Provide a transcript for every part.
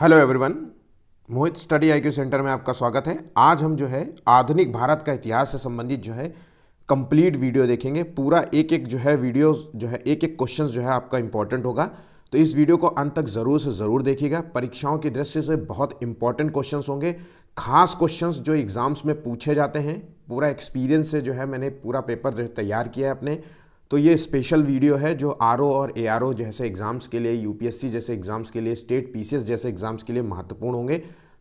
Hello everyone. Mohit Study IQ centre में आपका स्वागत है। आज हम जो है आधुनिक भारत का इतिहास से संबंधित जो है कंप्लीट वीडियो देखेंगे। पूरा एक एक जो है वीडियो जो है एक एक क्वेश्चन जो है आपका इंपॉर्टेंट होगा, तो इस वीडियो को अंत तक ज़रूर से ज़रूर देखिएगा। परीक्षाओं की दृष्टि से बहुत इंपॉर्टेंट क्वेश्चंस होंगे, खास क्वेश्चंस जो एग्जाम्स में पूछे जाते हैं। पूरा एक्सपीरियंस से जो है मैंने पूरा पेपर जो है तैयार किया है अपने। तो ये स्पेशल वीडियो है जो आरओ और एआरओ जैसे एग्ज़ाम्स के लिए, यूपीएससी जैसे एग्ज़ाम्स के लिए, स्टेट पीसीएस जैसे एग्ज़ाम्स के लिए महत्वपूर्ण होंगे।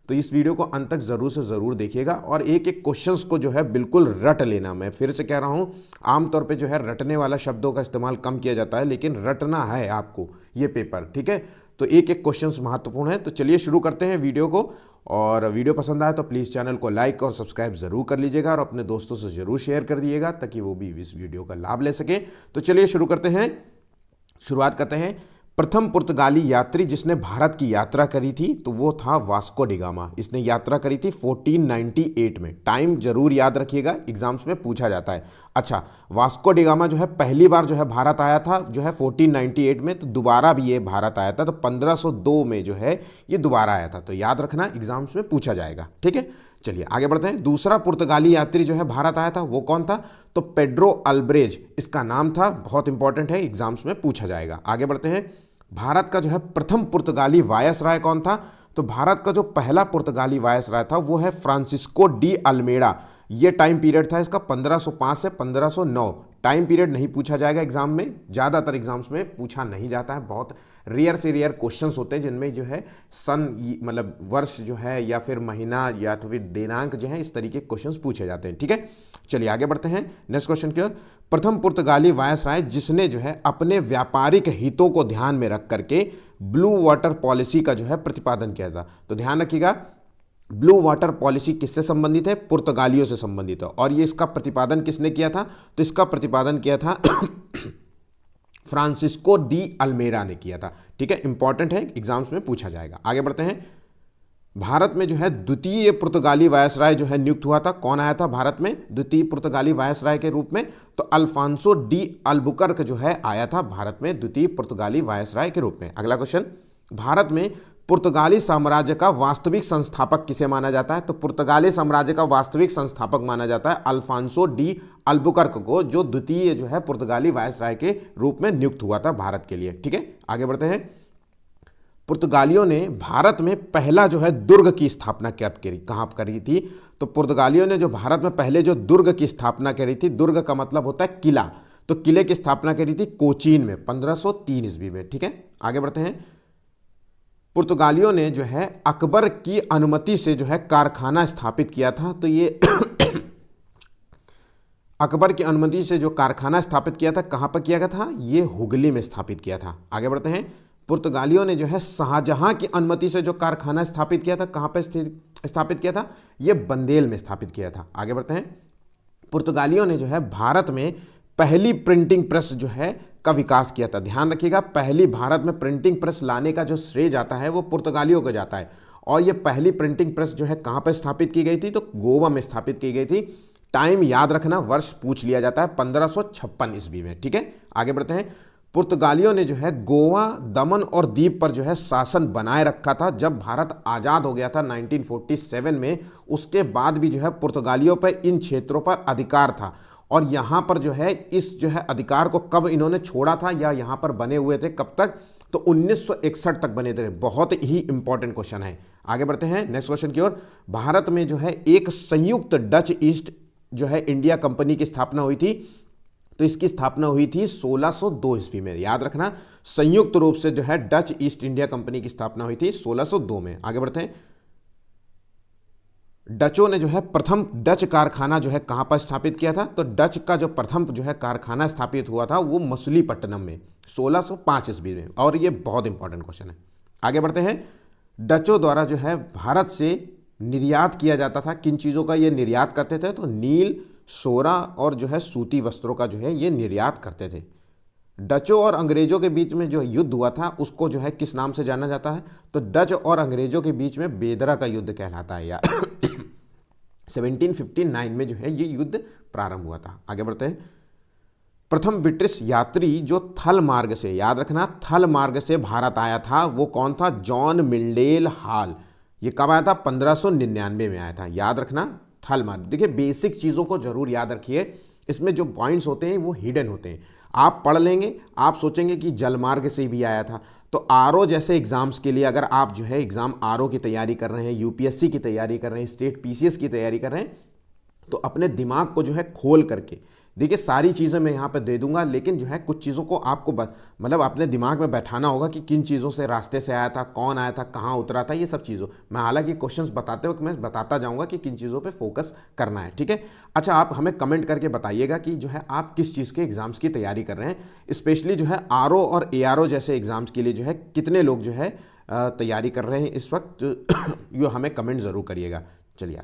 तो इस वीडियो को अंत तक ज़रूर से ज़रूर देखिएगा और एक एक क्वेश्चंस को जो है बिल्कुल रट लेना। मैं फिर से कह रहा हूँ, आमतौर पे जो है रटने वाला शब्दों का इस्तेमाल कम किया जाता है, लेकिन रटना है आपको ये पेपर, ठीक है। तो एक एक क्वेश्चंस महत्वपूर्ण है। तो चलिए शुरू करते हैं वीडियो को। और वीडियो पसंद आए तो प्लीज़ चैनल को लाइक और सब्सक्राइब ज़रूर कर लीजिएगा और अपने दोस्तों से ज़रूर शेयर कर दिएगा ताकि वो भी इस वीडियो का लाभ ले सके। तो चलिए शुरू करते हैं। शुरुआत करते हैं। प्रथम पुर्तगाली यात्री जिसने भारत की यात्रा करी थी तो वो था वास्को डी गामा। इसने यात्रा करी थी 1498 में। टाइम जरूर याद रखिएगा, एग्जाम्स में पूछा जाता है। अच्छा, वास्को डी गामा जो है पहली बार जो है भारत आया था जो है 1498 में, तो दोबारा भी ये भारत आया था, तो 1502 में जो है ये दोबारा आया था। तो याद रखना, एग्जाम्स में पूछा जाएगा, ठीक है। चलिए आगे बढ़ते हैं। दूसरा पुर्तगाली यात्री जो है भारत आया था वो कौन था? तो पेड्रो अल्ब्रेज इसका नाम था। बहुत इंपॉर्टेंट है, एग्जाम्स में पूछा जाएगा। आगे बढ़ते हैं। भारत का जो है प्रथम पुर्तगाली वायसराय कौन था? तो भारत का जो पहला पुर्तगाली वायसराय था वो है फ्रांसिस्को डी अल्मेडा। ये टाइम पीरियड था इसका 1505 से 1509। टाइम पीरियड नहीं पूछा जाएगा एग्जाम में, ज़्यादातर एग्जाम्स में पूछा नहीं जाता है। बहुत रेयर से रेयर क्वेश्चंस होते हैं जिनमें जो है सन मतलब वर्ष जो है या फिर महीना या तो फिर दिनांक जो है इस तरीके के क्वेश्चंस पूछे जाते हैं, ठीक है। चलिए आगे बढ़ते हैं नेक्स्ट क्वेश्चन की ओर। प्रथम पुर्तगाली वायसराय जिसने जो है अपने व्यापारिक हितों को ध्यान में रख करके ब्लू वाटर पॉलिसी का जो है प्रतिपादन किया था। तो ध्यान रखिएगा, ब्लू वाटर पॉलिसी किससे संबंधित है? पुर्तगालियों से संबंधित है। और ये इसका प्रतिपादन किसने किया था? तो इसका प्रतिपादन किया था फ्रांसिस्को डी अल्मेडा ने किया था, ठीक है। इंपॉर्टेंट है, एग्जाम्स में पूछा जाएगा। आगे बढ़ते हैं। भारत में जो है द्वितीय पुर्तगाली वायसराय जो है नियुक्त हुआ था। कौन आया था भारत में द्वितीय पुर्तगाली वायसराय के रूप में? तो अल्फांसो डी अल्बुकर्क जो है आया था भारत में द्वितीय पुर्तगाली वायसराय के रूप में। अगला क्वेश्चन। भारत में पुर्तगाली साम्राज्य का वास्तविक संस्थापक किसे माना जाता है? तो पुर्तगाली साम्राज्य का वास्तविक संस्थापक माना जाता है अल्फांसो डी अल्बुकर्क को, जो द्वितीय जो है पुर्तगाली वायसराय के रूप में नियुक्त हुआ था भारत के लिए, ठीक है। आगे बढ़ते हैं। पुर्तगालियों ने भारत में पहला जो है दुर्ग की स्थापना कब करी, कहाँ करी थी? तो पुर्तगालियों ने जो भारत में पहले जो दुर्ग की स्थापना करी थी, दुर्ग का मतलब होता है किला, तो किले की स्थापना करी थी कोचीन में 1503 ईस्वी में, ठीक है। आगे बढ़ते हैं। पुर्तगालियों ने जो है अकबर की अनुमति से जो है कारखाना स्थापित किया था। तो ये अकबर की अनुमति से जो कारखाना स्थापित किया था कहाँ पर किया गया था? ये हुगली में स्थापित किया था। आगे बढ़ते हैं। पुर्तगालियों ने जो है शाहजहां की अनुमति से जो कारखाना स्थापित किया था कहाँ पर स्थापित किया था? ये बंदेल में स्थापित किया था। आगे बढ़ते हैं। पुर्तगालियों ने जो है भारत में पहली प्रिंटिंग प्रेस जो है का विकास किया था। ध्यान रखिएगा, पहली भारत में प्रिंटिंग प्रेस लाने का जो श्रेय जाता है वो पुर्तगालियों को जाता है। और ये पहली प्रिंटिंग प्रेस जो है कहाँ पर स्थापित की गई थी? तो गोवा में स्थापित की गई थी। टाइम याद रखना, वर्ष पूछ लिया जाता है 1556 ईस्वी में, ठीक है। आगे बढ़ते हैं। पुर्तगालियों ने जो है गोवा, दमन और दीव पर जो है शासन बनाए रखा था जब भारत आज़ाद हो गया था 1947 में। उसके बाद भी जो है पुर्तगालियों पर इन क्षेत्रों पर अधिकार था। और यहाँ पर जो है इस जो है अधिकार को कब इन्होंने छोड़ा था या यहाँ पर बने हुए थे कब तक? तो 1961 तक बने थे। बहुत ही इंपॉर्टेंट क्वेश्चन है। आगे बढ़ते हैं नेक्स्ट क्वेश्चन की ओर। भारत में जो है एक संयुक्त डच ईस्ट जो है इंडिया कंपनी की स्थापना हुई थी। तो इसकी स्थापना हुई थी 1602 ईस्वी में। याद रखना, संयुक्त रूप से जो है डच ईस्ट इंडिया कंपनी की स्थापना हुई थी 1602 में। आगे बढ़ते हैं। डचों ने जो है प्रथम डच कारखाना जो है कहां पर स्थापित किया था? तो डच का जो प्रथम जो है कारखाना स्थापित हुआ था वो मछलीपट्टनम में 1605 ईस्वी में। और ये बहुत इंपॉर्टेंट क्वेश्चन है। आगे बढ़ते हैं। डचों द्वारा जो है भारत से निर्यात किया जाता था। किन चीज़ों का ये निर्यात करते थे? तो नील, सोरा और जो है सूती वस्त्रों का जो है ये निर्यात करते थे। डचों और अंग्रेजों के बीच में जो युद्ध हुआ था उसको जो है किस नाम से जाना जाता है? तो डच और अंग्रेजों के बीच में बेदरा का युद्ध कहलाता है। या 1759 में जो है ये युद्ध प्रारंभ हुआ था। आगे बढ़ते हैं। प्रथम ब्रिटिश यात्री जो थल मार्ग से, याद रखना, थल मार्ग से भारत आया था, वो कौन था? जॉन मिंडेल हाल। ये कब आया था? 1599 में आया था। याद रखना, थल मार्ग। देखिए बेसिक चीज़ों को जरूर याद रखिए, इसमें जो पॉइंट्स होते हैं वो हिडन होते हैं। आप पढ़ लेंगे, आप सोचेंगे कि जलमार्ग से भी आया था। तो आरओ जैसे एग्जाम्स के लिए अगर आप जो है एग्जाम आरओ की तैयारी कर रहे हैं, यूपीएससी की तैयारी कर रहे हैं, स्टेट पीसीएस की तैयारी कर रहे हैं, तो अपने दिमाग को जो है खोल करके देखिए, सारी चीज़ें मैं यहाँ पे दे दूंगा, लेकिन जो है कुछ चीज़ों को आपको मतलब अपने दिमाग में बैठाना होगा कि किन चीज़ों से रास्ते से आया था, कौन आया था, कहाँ उतरा था, ये सब चीज़ों मैं हालांकि क्वेश्चंस बताते वक्त मैं बताता जाऊंगा कि किन चीज़ों पे फोकस करना है। ठीक है, अच्छा आप हमें कमेंट करके बताइएगा कि जो है आप किस चीज़ के एग्जाम्स की तैयारी कर रहे हैं, स्पेशली जो है आरओ और एआरओ जैसे एग्जाम्स के लिए जो है कितने लोग जो है तैयारी कर रहे हैं इस वक्त, ये हमें कमेंट ज़रूर करिएगा। चलिए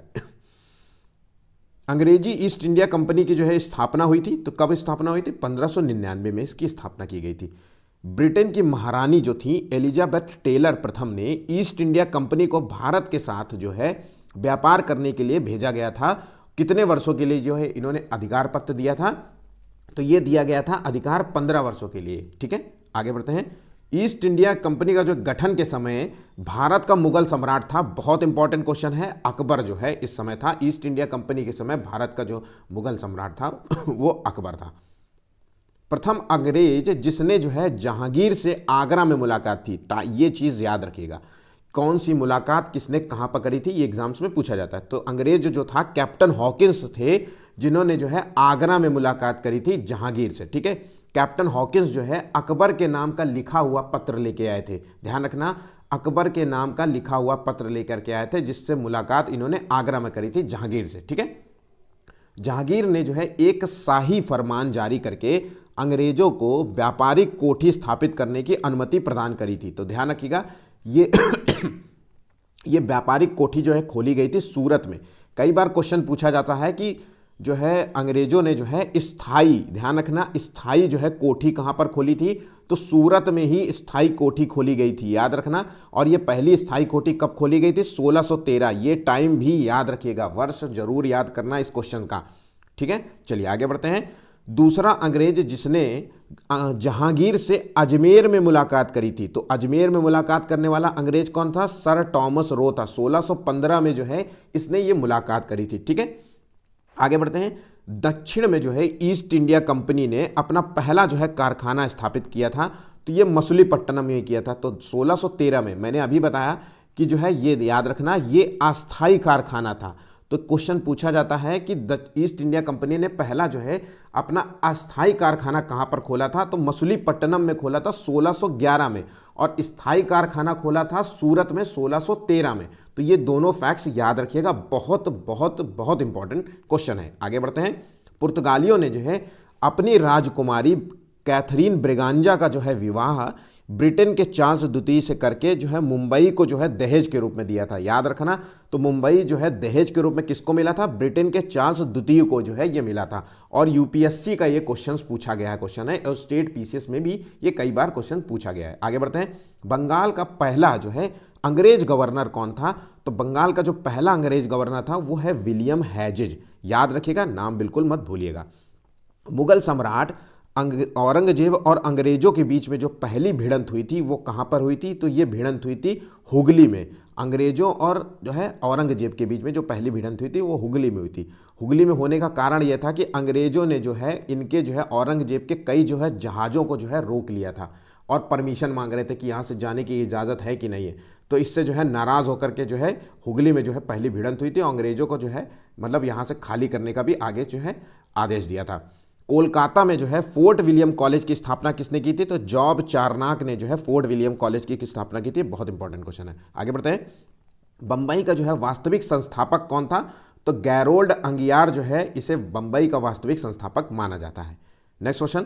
अंग्रेजी ईस्ट इंडिया कंपनी की जो है स्थापना हुई थी, तो कब स्थापना हुई थी? 1599 में इसकी स्थापना की गई थी। ब्रिटेन की महारानी जो थी एलिजाबेथ टेलर प्रथम ने ईस्ट इंडिया कंपनी को भारत के साथ जो है व्यापार करने के लिए भेजा गया था। कितने वर्षों के लिए जो है इन्होंने अधिकार पत्र दिया था? तो ये दिया गया था अधिकार 15 वर्षों के लिए। ठीक है, आगे बढ़ते हैं। ईस्ट इंडिया कंपनी का जो गठन के समय भारत का मुगल सम्राट था, बहुत इंपॉर्टेंट क्वेश्चन है, अकबर जो है इस समय था। ईस्ट इंडिया कंपनी के समय भारत का जो मुगल सम्राट था वो अकबर था। प्रथम अंग्रेज जिसने जो है जहांगीर से आगरा में मुलाकात थी, ये चीज याद रखिएगा, कौन सी मुलाकात किसने कहां पर करी थी, ये एग्जाम्स में पूछा जाता है। तो अंग्रेज जो था कैप्टन हॉकिंस थे, जिन्होंने जो है आगरा में मुलाकात करी थी जहांगीर से। ठीक है, कैप्टन हॉकिंस जो है अकबर के नाम का लिखा हुआ पत्र लेके आए थे, ध्यान रखना, अकबर के नाम का लिखा हुआ पत्र लेकर के आए थे, जिससे मुलाकात इन्होंने आगरा में करी थी जहांगीर से। ठीक है, जहांगीर ने जो है एक शाही फरमान जारी करके अंग्रेजों को व्यापारिक कोठी स्थापित करने की अनुमति प्रदान करी थी। तो ध्यान रखिएगा, ये ये व्यापारिक कोठी जो है खोली गई थी सूरत में। कई बार क्वेश्चन पूछा जाता है कि जो है अंग्रेजों ने जो है स्थाई, ध्यान रखना, स्थाई जो है कोठी कहां पर खोली थी? तो सूरत में ही स्थाई कोठी खोली गई थी, याद रखना। और ये पहली स्थाई कोठी कब खोली गई थी? 1613। ये टाइम भी याद रखिएगा, वर्ष जरूर याद करना इस क्वेश्चन का। ठीक है, चलिए आगे बढ़ते हैं। दूसरा अंग्रेज जिसने जहांगीर से अजमेर में मुलाकात करी थी, तो अजमेर में मुलाकात करने वाला अंग्रेज कौन था? सर टॉमस रो था। 1615 में जो है इसने ये मुलाकात करी थी। ठीक है, आगे बढ़ते हैं। दक्षिण में जो है ईस्ट इंडिया कंपनी ने अपना पहला जो है कारखाना स्थापित किया था, तो ये मछलीपट्टनम में किया था। तो 1613 में मैंने अभी बताया कि जो है ये याद रखना, ये अस्थाई कारखाना था। तो क्वेश्चन पूछा जाता है कि ईस्ट इंडिया कंपनी ने पहला जो है अपना अस्थाई कारखाना कहां पर खोला था? तो मछलीपट्टनम में खोला था 1611 में, और स्थाई कारखाना खोला था सूरत में 1613 में। तो ये दोनों फैक्ट्स याद रखिएगा, बहुत बहुत बहुत इंपॉर्टेंट क्वेश्चन है। आगे बढ़ते हैं। पुर्तगालियों ने जो है अपनी राजकुमारी कैथरीन ब्रिगांजा का जो है विवाह ब्रिटेन के चार्ल्स द्वितीय से करके जो है मुंबई को जो है दहेज के रूप में दिया था, याद रखना। तो मुंबई जो है दहेज के रूप में किसको मिला था? ब्रिटेन के चार्ल्स द्वितीय को जो है ये मिला था। और यूपीएससी का ये क्वेश्चन पूछा गया है, क्वेश्चन है, और स्टेट पीसीएस में भी ये कई बार क्वेश्चन पूछा गया है। आगे बढ़ते हैं। बंगाल का पहला जो है अंग्रेज गवर्नर कौन था? तो बंगाल का जो पहला अंग्रेज गवर्नर था वो है विलियम हैजेज, याद रखिएगा, नाम बिल्कुल मत भूलिएगा। मुगल सम्राट औरंगजेब और अंग्रेजों के बीच में जो पहली भिड़ंत हुई थी वो कहां पर हुई थी? तो ये भिड़ंत हुई थी हुगली में। अंग्रेजों और जो है औरंगजेब के बीच में जो पहली भिड़ंत हुई थी वो हुगली में हुई थी। हुगली में होने का कारण यह था कि अंग्रेजों ने जो है इनके जो है औरंगजेब के कई जो है जहाज़ों को जो है रोक लिया था और परमिशन मांग रहे थे कि यहाँ से जाने की इजाज़त है कि नहीं है। तो इससे जो है नाराज़ होकर के जो है हुगली में जो है पहली भिड़ंत हुई थी, अंग्रेजों को जो है मतलब यहाँ से खाली करने का भी आगे जो है आदेश दिया था। कोलकाता में जो है फोर्ट विलियम कॉलेज की स्थापना किसने की थी? तो जॉब चारनाक ने जो है फोर्ट विलियम कॉलेज की स्थापना की थी। बहुत इंपॉर्टेंट क्वेश्चन है, आगे बढ़ते हैं। बंबई का जो है वास्तविक संस्थापक कौन था? तो गैरोल्ड अंगियार जो है इसे बंबई का वास्तविक संस्थापक माना जाता है। Next question.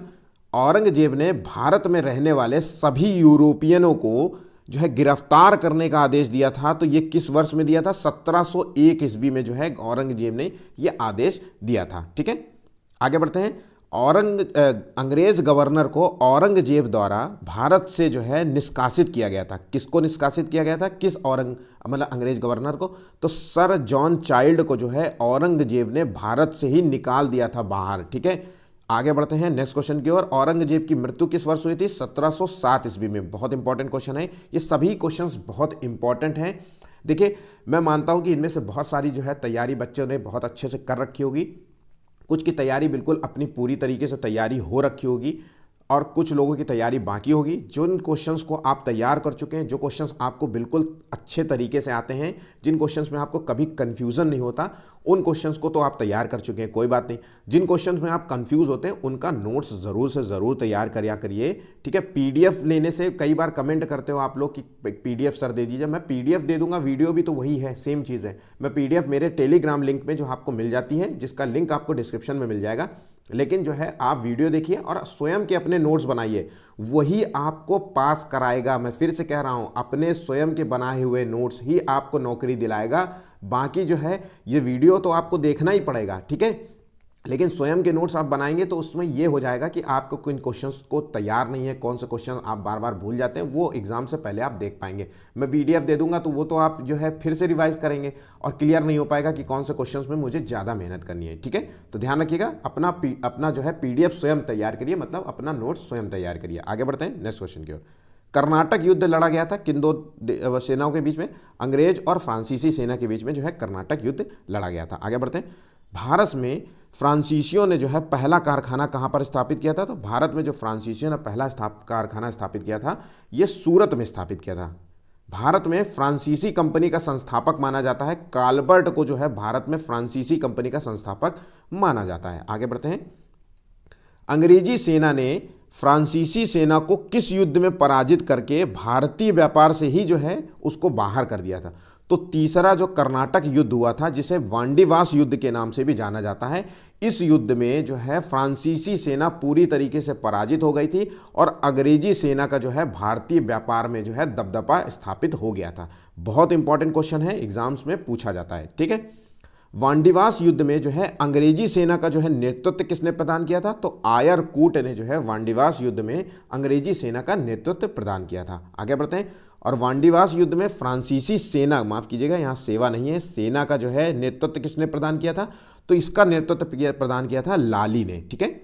औरंगजेब ने भारत में रहने वाले सभी यूरोपियनों को जो है गिरफ्तार करने का आदेश दिया था, तो ये किस वर्ष में दिया था? 1701 ईस्वी में जो है औरंगजेब ने यह आदेश दिया था। ठीक है, आगे बढ़ते हैं। अंग्रेज गवर्नर को औरंगजेब द्वारा भारत से जो है निष्कासित किया गया था। किसको निष्कासित किया गया था? किस मतलब अंग्रेज गवर्नर को? तो सर जॉन चाइल्ड को जो है औरंगजेब ने भारत से ही निकाल दिया था बाहर। ठीक है, आगे बढ़ते हैं नेक्स्ट क्वेश्चन की ओर। औरंगजेब की मृत्यु किस वर्ष हुई थी? 1707 ईस्वी में। बहुत इंपॉर्टेंट क्वेश्चन है, ये सभी क्वेश्चंस बहुत इंपॉर्टेंट हैं। देखिए, मैं मानता हूं कि इनमें से बहुत सारी जो है तैयारी बच्चों ने बहुत अच्छे से कर रखी होगी, कुछ की तैयारी बिल्कुल अपनी पूरी तरीके से तैयारी हो रखी होगी और कुछ लोगों की तैयारी बाकी होगी। जिन क्वेश्चंस को आप तैयार कर चुके हैं, जो क्वेश्चंस आपको बिल्कुल अच्छे तरीके से आते हैं, जिन क्वेश्चंस में आपको कभी कंफ्यूजन नहीं होता, उन क्वेश्चंस को तो आप तैयार कर चुके हैं, कोई बात नहीं। जिन क्वेश्चंस में आप कंफ्यूज होते हैं, उनका नोट्स ज़रूर से ज़रूर तैयार करिया करिए, ठीक है। पीडीएफ लेने से कई बार कमेंट करते हो आप लोग कि पीडीएफ सर दे दीजिए। मैं पीडीएफ दे दूंगा, वीडियो भी तो वही है, सेम चीज़ है। मैं पीडीएफ मेरे टेलीग्राम लिंक में जो आपको मिल जाती है, जिसका लिंक आपको डिस्क्रिप्शन में मिल जाएगा, लेकिन जो है आप वीडियो देखिए और स्वयं के अपने नोट्स बनाइए, वही आपको पास कराएगा। मैं फिर से कह रहा हूं, अपने स्वयं के बनाए हुए नोट्स ही आपको नौकरी दिलाएगा। बाकी जो है ये वीडियो तो आपको देखना ही पड़ेगा, ठीक है, लेकिन स्वयं के नोट्स आप बनाएंगे तो उसमें ये हो जाएगा कि आपको किन क्वेश्चंस को तैयार नहीं है, कौन से क्वेश्चन आप बार बार भूल जाते हैं, वो एग्जाम से पहले आप देख पाएंगे। मैं पीडीएफ दे दूंगा तो वो तो आप जो है फिर से रिवाइज करेंगे और क्लियर नहीं हो पाएगा कि कौन से क्वेश्चंस में मुझे ज़्यादा मेहनत करनी है, ठीक है। तो ध्यान रखिएगा, अपना जो है पीडीएफ स्वयं तैयार करिए, मतलब अपना नोट्स स्वयं तैयार करिए। आगे बढ़ते हैं नेक्स्ट क्वेश्चन की ओर। कर्नाटक युद्ध लड़ा गया था किन दो सेनाओं के बीच में? अंग्रेज और फ्रांसीसी सेना के बीच में जो है कर्नाटक युद्ध लड़ा गया था। आगे बढ़ते हैं। भारत में फ्रांसीसियों ने जो है पहला कारखाना कहां पर स्थापित किया था? तो भारत में जो फ्रांसीसियों ने पहला कारखाना स्थापित किया था, यह सूरत में स्थापित किया था। भारत में फ्रांसीसी कंपनी का संस्थापक माना जाता है, काल्बर्ट को जो है भारत में फ्रांसीसी कंपनी का संस्थापक माना जाता है। आगे बढ़ते हैं। अंग्रेजी सेना ने फ्रांसीसी सेना को किस युद्ध में पराजित करके भारतीय व्यापार से ही जो है उसको बाहर कर दिया था? तो तीसरा जो कर्नाटक युद्ध हुआ था, जिसे वांडीवास युद्ध के नाम से भी जाना जाता है, इस युद्ध में जो है फ्रांसीसी सेना पूरी तरीके से पराजित हो गई थी और अंग्रेजी सेना का जो है भारतीय व्यापार में जो है दबदबा स्थापित हो गया था। बहुत इंपॉर्टेंट क्वेश्चन है, एग्जाम्स में पूछा जाता है, ठीक है। वांडीवास युद्ध में जो है अंग्रेजी सेना का जो है नेतृत्व किसने प्रदान किया था? तो आयर कूट ने जो है वांडीवास युद्ध में अंग्रेजी सेना का नेतृत्व प्रदान किया था। आगे बढ़ते हैं। और वांडीवास युद्ध में फ्रांसीसी सेना, माफ कीजिएगा यहाँ सेवा नहीं है, सेना का जो है नेतृत्व किसने प्रदान किया था? तो इसका नेतृत्व प्रदान किया था लाली ने, ठीक है।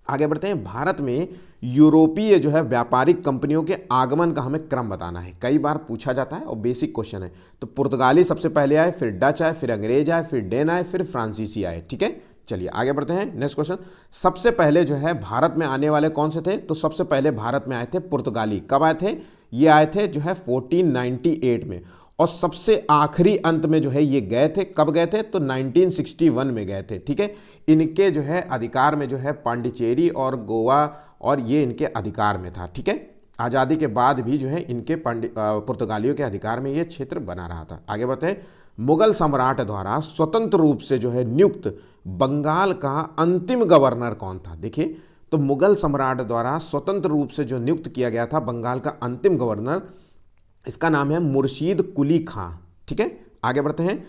आगे बढ़ते हैं। भारत में यूरोपीय जो है व्यापारिक कंपनियों के आगमन का हमें क्रम बताना है, कई बार पूछा जाता है और बेसिक क्वेश्चन है। तो पुर्तगाली सबसे पहले आए, फिर डच आए, फिर अंग्रेज आए, फिर डेन आए, फिर फ्रांसीसी आए, ठीक है। चलिए आगे बढ़ते हैं। Next question. सबसे पहले जो है भारत में आने वाले कौन से थे? तो सबसे पहले भारत में आए थे पुर्तगाली। कब आए थे? ये आए थे जो है 1498 में, और सबसे आखिरी अंत में जो है ये गए थे, कब गए थे? तो 1961 में गए थे, ठीक है। इनके जो है अधिकार में जो है पांडिचेरी और गोवा और ये इनके अधिकार में था, ठीक है। आज़ादी के बाद भी जो है इनके पुर्तगालियों के अधिकार में ये क्षेत्र बना रहा था। आगे बढ़ते हैं। मुगल सम्राट द्वारा स्वतंत्र रूप से जो है नियुक्त बंगाल का अंतिम गवर्नर कौन था? देखिए, तो मुगल सम्राट द्वारा स्वतंत्र रूप से जो नियुक्त किया गया था बंगाल का अंतिम गवर्नर, इसका नाम है मुर्शीद कुली खां, ठीक है। आगे बढ़ते हैं।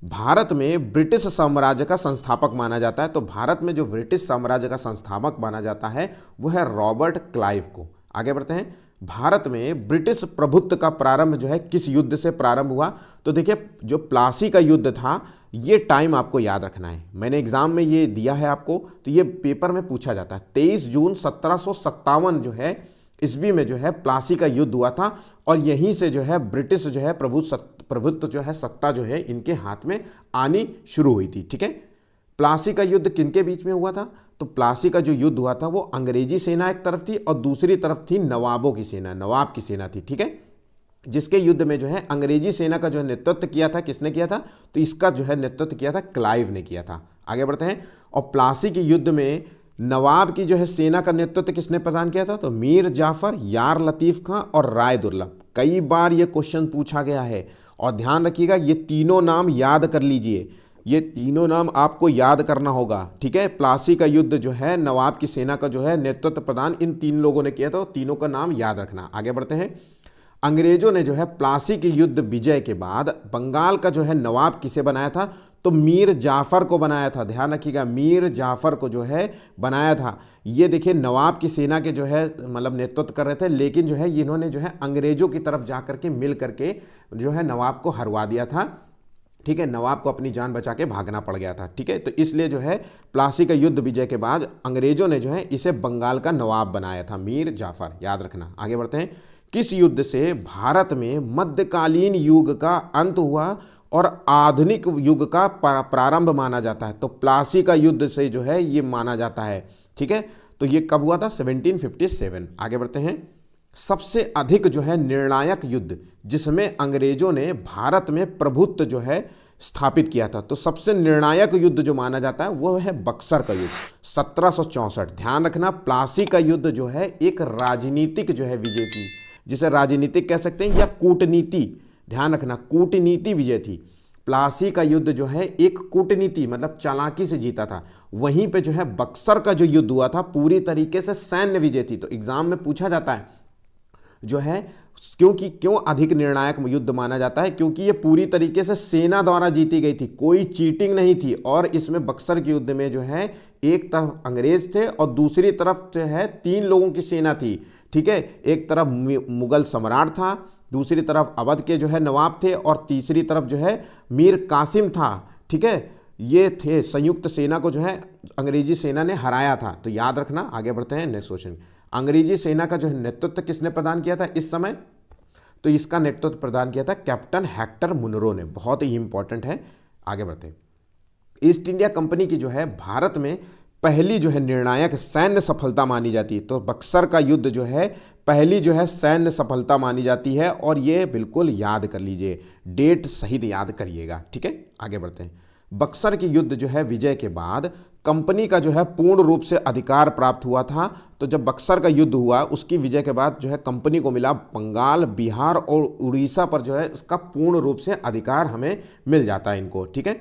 भारत में ब्रिटिश साम्राज्य का संस्थापक माना जाता है, तो भारत में जो ब्रिटिश साम्राज्य का संस्थापक माना जाता है वो है रॉबर्ट क्लाइव को। आगे बढ़ते हैं। भारत में ब्रिटिश प्रभुत्व का प्रारंभ जो है किस युद्ध से प्रारंभ हुआ? तो देखिए, जो प्लासी का युद्ध था, ये टाइम आपको याद रखना है, मैंने एग्जाम में ये दिया है आपको, तो ये पेपर में पूछा जाता है। 23 जून 1757 जो है ईस्वी में जो है प्लासी का युद्ध हुआ था, और यहीं से जो है ब्रिटिश जो है प्रभुत्व जो है सत्ता जो है इनके हाथ में आनी शुरू हुई थी, ठीक है। प्लासी का युद्ध किनके बीच में हुआ था? तो प्लासी का जो युद्ध हुआ था वो अंग्रेजी सेना एक तरफ थी और दूसरी तरफ थी नवाबों की सेना, नवाब की सेना थी, ठीक है। जिसके युद्ध में जो है अंग्रेजी सेना का जो है नेतृत्व किया था, किसने किया था? तो इसका जो है नेतृत्व किया था क्लाइव ने किया था। आगे बढ़ते हैं। और प्लासी के युद्ध में नवाब की जो है सेना का नेतृत्व किसने प्रदान किया था? तो मीर जाफर, यार लतीफ़ खां और राय दुर्लभ। कई बार ये क्वेश्चन पूछा गया है, और ध्यान रखिएगा ये तीनों नाम याद कर लीजिए, ये तीनों नाम आपको याद करना होगा, ठीक है। प्लासी का युद्ध जो है नवाब की सेना का जो है नेतृत्व प्रदान इन तीन लोगों ने किया था, तीनों का नाम याद रखना। आगे बढ़ते हैं। अंग्रेजों ने जो है प्लासी के युद्ध विजय के बाद बंगाल का जो है नवाब किसे बनाया था? तो मीर जाफर को बनाया था। ध्यान रखिएगा, मीर जाफर को जो है बनाया था। ये देखिए नवाब की सेना के जो है मतलब नेतृत्व कर रहे थे, लेकिन जो है इन्होंने जो है अंग्रेजों की तरफ जा करके मिल करके जो है नवाब को हरवा दिया था। ठीक है, नवाब को अपनी जान बचा के भागना पड़ गया था। ठीक है, तो इसलिए जो है प्लासी का युद्ध विजय के बाद अंग्रेजों ने जो है इसे बंगाल का नवाब बनाया था, मीर जाफर, याद रखना। आगे बढ़ते हैं। किस युद्ध से भारत में मध्यकालीन युग का अंत हुआ और आधुनिक युग का प्रारंभ माना जाता है? तो प्लासी का युद्ध से जो है ये माना जाता है। ठीक है, तो ये कब हुआ था? 1757। आगे बढ़ते हैं। सबसे अधिक जो है निर्णायक युद्ध जिसमें अंग्रेजों ने भारत में प्रभुत्व जो है स्थापित किया था, तो सबसे निर्णायक युद्ध जो माना जाता है वो है बक्सर का युद्ध, 1764। ध्यान रखना, प्लासी का युद्ध जो है एक राजनीतिक जो है विजय थी, जिसे राजनीतिक कह सकते हैं या कूटनीति, ध्यान रखना, कूटनीति विजय थी। प्लासी का युद्ध जो है एक कूटनीति मतलब चालाकी से जीता था। वहीं पे जो है बक्सर का जो युद्ध हुआ था पूरी तरीके से सैन्य विजय थी। तो एग्जाम में पूछा जाता है जो है, क्योंकि क्यों अधिक निर्णायक युद्ध माना जाता है? क्योंकि ये पूरी तरीके से सेना द्वारा जीती गई थी, कोई चीटिंग नहीं थी। और इसमें बक्सर के युद्ध में जो है एक तरफ अंग्रेज थे और दूसरी तरफ जो है 3 लोगों की सेना थी। ठीक है, एक तरफ मुगल सम्राट था, दूसरी तरफ अवध के जो है नवाब थे और तीसरी तरफ जो है मीर कासिम था। ठीक है, ये थे संयुक्त सेना को जो है अंग्रेजी सेना ने हराया था। तो याद रखना। आगे बढ़ते हैं नेक्स्ट क्वेश्चन। अंग्रेजी सेना का जो है नेतृत्व किसने प्रदान किया था इस समय? तो इसका नेतृत्व प्रदान किया था कैप्टन हेक्टर मुनरो ने। बहुत ही इंपॉर्टेंट है। आगे बढ़ते हैं। ईस्ट इंडिया कंपनी की जो है भारत में पहली जो है निर्णायक सैन्य सफलता मानी जाती है। तो बक्सर का युद्ध जो है पहली जो है सैन्य सफलता मानी जाती है, और ये बिल्कुल याद कर लीजिए, डेट सहित याद करिएगा। ठीक है, आगे बढ़ते हैं। बक्सर की युद्ध जो है विजय के बाद कंपनी का जो है पूर्ण रूप से अधिकार प्राप्त हुआ था। तो जब बक्सर का युद्ध हुआ उसकी विजय के बाद जो है कंपनी को मिला बंगाल, बिहार और उड़ीसा पर जो है इसका पूर्ण रूप से अधिकार हमें मिल जाता है इनको। ठीक है,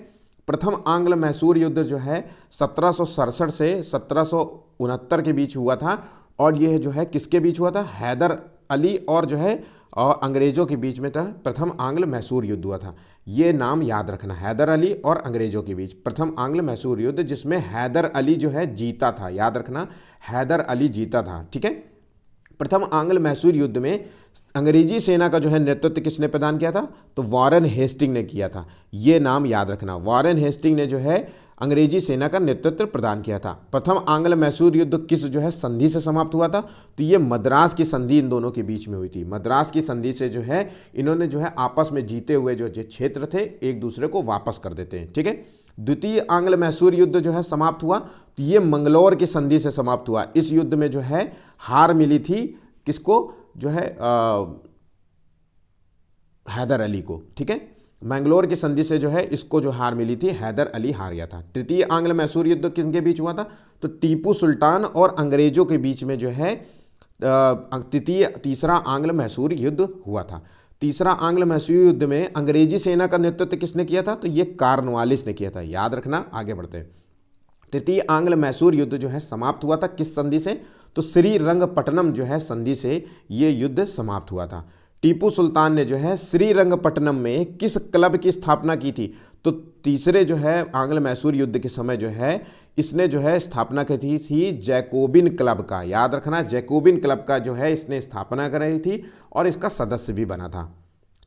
प्रथम आंग्ल मैसूर युद्ध जो है 1767 से 1769 के बीच हुआ था, और यह जो है किसके बीच हुआ था? हैदर अली और जो है अंग्रेजों के बीच में था। प्रथम आंग्ल मैसूर युद्ध हुआ था। ये नाम याद रखना, हैदर अली और अंग्रेजों के बीच प्रथम आंग्ल मैसूर युद्ध, जिसमें हैदर अली जो है जीता था। याद रखना, हैदर अली जीता था। ठीक है, प्रथम आंग्ल मैसूर युद्ध में अंग्रेजी सेना का जो है नेतृत्व किसने प्रदान किया था? तो वॉरेन हेस्टिंग ने किया था। ये नाम याद रखना, वॉरेन हेस्टिंग ने जो है अंग्रेजी सेना का नेतृत्व प्रदान किया था। प्रथम आंग्ल मैसूर युद्ध किस जो है संधि से समाप्त हुआ था? तो ये मद्रास की संधि इन दोनों के बीच में हुई थी। मद्रास की संधि से जो है इन्होंने जो है आपस में जीते हुए जो क्षेत्र थे एक दूसरे को वापस कर देते हैं। ठीक है, द्वितीय आंग्ल मैसूर युद्ध जो है समाप्त हुआ, तो ये मंगलौर की संधि से समाप्त हुआ। इस युद्ध में जो है हार मिली थी किसको? जो है हैदर अली को। ठीक है, मैंगलोर की संधि से जो है इसको जो हार मिली थी, हैदर अली हार गया था। तृतीय आंग्ल मैसूर युद्ध किसके बीच हुआ था? तो टीपू सुल्तान और अंग्रेजों के बीच में जो है तीसरा आंग्ल मैसूर युद्ध हुआ था। तीसरा आंग्ल मैसूर युद्ध में अंग्रेजी सेना का नेतृत्व किसने किया था? तो ये कॉर्नवालिस ने किया था। याद रखना। आगे बढ़ते हैं। तृतीय आंग्ल मैसूर युद्ध जो है समाप्त हुआ था किस संधि से? तो श्रीरंगपट्टनम जो है संधि से ये युद्ध समाप्त हुआ था। टीपू सुल्तान ने जो है श्रीरंगपट्टनम में किस क्लब की स्थापना की थी? तो तीसरे जो है आंग्ल मैसूर युद्ध के समय जो है इसने जो है स्थापना की थी जैकोबिन क्लब का। याद रखना, जैकोबिन क्लब का जो है इसने स्थापना कराई थी और इसका सदस्य भी बना था।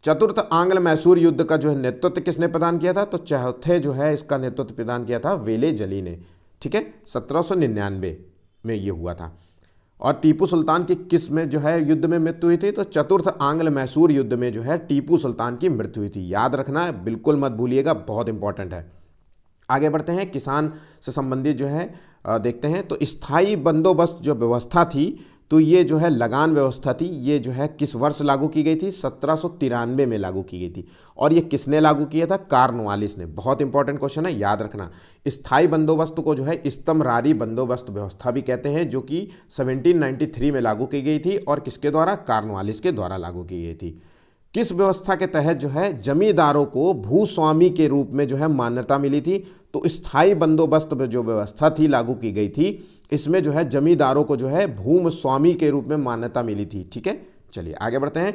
चतुर्थ आंग्ल मैसूर युद्ध का जो है नेतृत्व किसने प्रदान किया था? तो चौथे जो है इसका नेतृत्व प्रदान किया था वेले जली ने। ठीक है, 1799 में ये हुआ था। और टीपू सुल्तान की किस में जो है युद्ध में मृत्यु हुई थी? तो चतुर्थ आंग्ल मैसूर युद्ध में जो है टीपू सुल्तान की मृत्यु हुई थी। याद रखना, बिल्कुल मत भूलिएगा, बहुत इंपॉर्टेंट है। आगे बढ़ते हैं। किसान से संबंधित जो है देखते हैं। तो स्थायी बंदोबस्त जो व्यवस्था थी, तो ये जो है लगान व्यवस्था थी, ये जो है किस वर्ष लागू की गई थी? 1793 में लागू की गई थी। और ये किसने लागू किया था? कॉर्नवालिस ने। बहुत इंपॉर्टेंट क्वेश्चन है, याद रखना। स्थायी बंदोबस्त को जो है स्तंभरारी बंदोबस्त व्यवस्था भी कहते हैं, जो कि 1793 में लागू की गई थी और किसके द्वारा? कॉर्नवालिस के द्वारा लागू की गई थी। किस व्यवस्था के तहत जो है जमींदारों को भूस्वामी के रूप में जो है मान्यता मिली थी? तो स्थायी बंदोबस्त जो व्यवस्था थी लागू की गई थी, इसमें जो है जमींदारों को जो है भूस्वामी के रूप में मान्यता मिली थी। ठीक है, चलिए आगे बढ़ते हैं।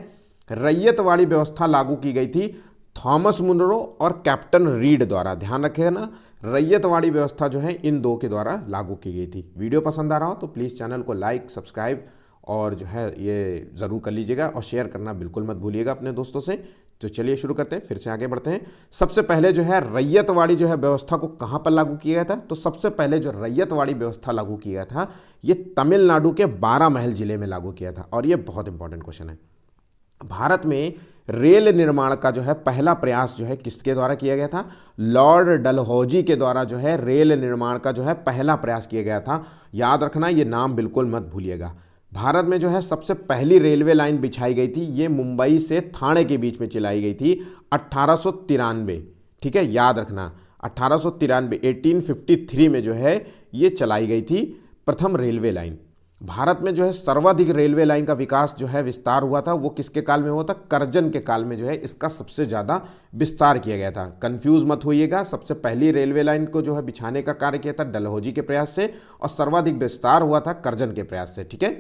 रैयतवाड़ी व्यवस्था लागू की गई थी थॉमस मुनरो और कैप्टन रीड द्वारा। ध्यान रखिएगा ना, रैयतवाड़ी व्यवस्था जो है इन दो के द्वारा लागू की गई थी। वीडियो पसंद आ रहा हो तो प्लीज़ चैनल को लाइक, सब्सक्राइब और जो है ये ज़रूर कर लीजिएगा और शेयर करना बिल्कुल मत भूलिएगा अपने दोस्तों से। तो चलिए शुरू करते हैं, फिर से आगे बढ़ते हैं। सबसे पहले जो है रैयतवाड़ी जो है व्यवस्था को कहाँ पर लागू किया गया था? तो सबसे पहले जो रैयतवाड़ी व्यवस्था लागू किया था ये तमिलनाडु के बारामहल जिले में लागू किया था। और ये बहुत इंपॉर्टेंट क्वेश्चन है। भारत में रेल निर्माण का जो है पहला प्रयास जो है किसके द्वारा किया गया था? लॉर्ड डलहौजी के द्वारा जो है रेल निर्माण का जो है पहला प्रयास किया गया था। याद रखना, ये नाम बिल्कुल मत भूलिएगा। भारत में जो है सबसे पहली रेलवे लाइन बिछाई गई थी, ये मुंबई से ठाणे के बीच में चलाई गई थी 1893। ठीक है, याद रखना 1893 1853 में जो है ये चलाई गई थी प्रथम रेलवे लाइन। भारत में जो है सर्वाधिक रेलवे लाइन का विकास जो है विस्तार हुआ था वो किसके काल में हुआ था? करजन के काल में जो है इसका सबसे ज़्यादा विस्तार किया गया था। कंफ्यूज मत होइएगा, सबसे पहली रेलवे लाइन को जो है बिछाने का कार्य किया था डलहौजी के प्रयास से और सर्वाधिक विस्तार हुआ था करजन के प्रयास से। ठीक है,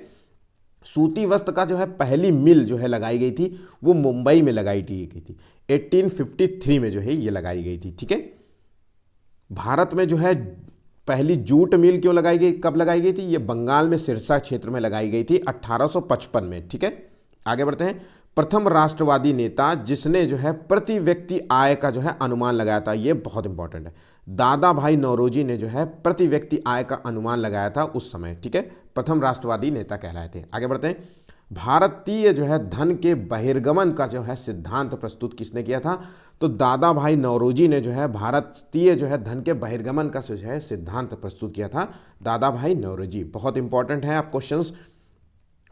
सूती वस्त्र का जो है पहली मिल जो है लगाई गई थी वो मुंबई में लगाई गई थी 1853 में जो है ये लगाई गई थी। ठीक है, भारत में जो है पहली जूट मिल क्यों लगाई गई, कब लगाई गई थी? ये बंगाल में सिरसा क्षेत्र में लगाई गई थी 1855 में। ठीक है, आगे बढ़ते हैं। प्रथम राष्ट्रवादी नेता जिसने जो है प्रति व्यक्ति आय का जो है अनुमान लगाया था, ये बहुत इंपॉर्टेंट है। दादा भाई नौरोजी ने जो है प्रति व्यक्ति आय का अनुमान लगाया था उस समय। ठीक है, प्रथम राष्ट्रवादी नेता कहलाए थे। आगे बढ़ते हैं। भारतीय जो है धन के बहिर्गमन का जो है सिद्धांत प्रस्तुत किसने किया था? तो दादा भाई नौरोजी ने जो है भारतीय जो है धन के बहिर्गमन का जो है सिद्धांत प्रस्तुत किया था, दादा भाई नौरोजी। बहुत इंपॉर्टेंट है आप क्वेश्चंस।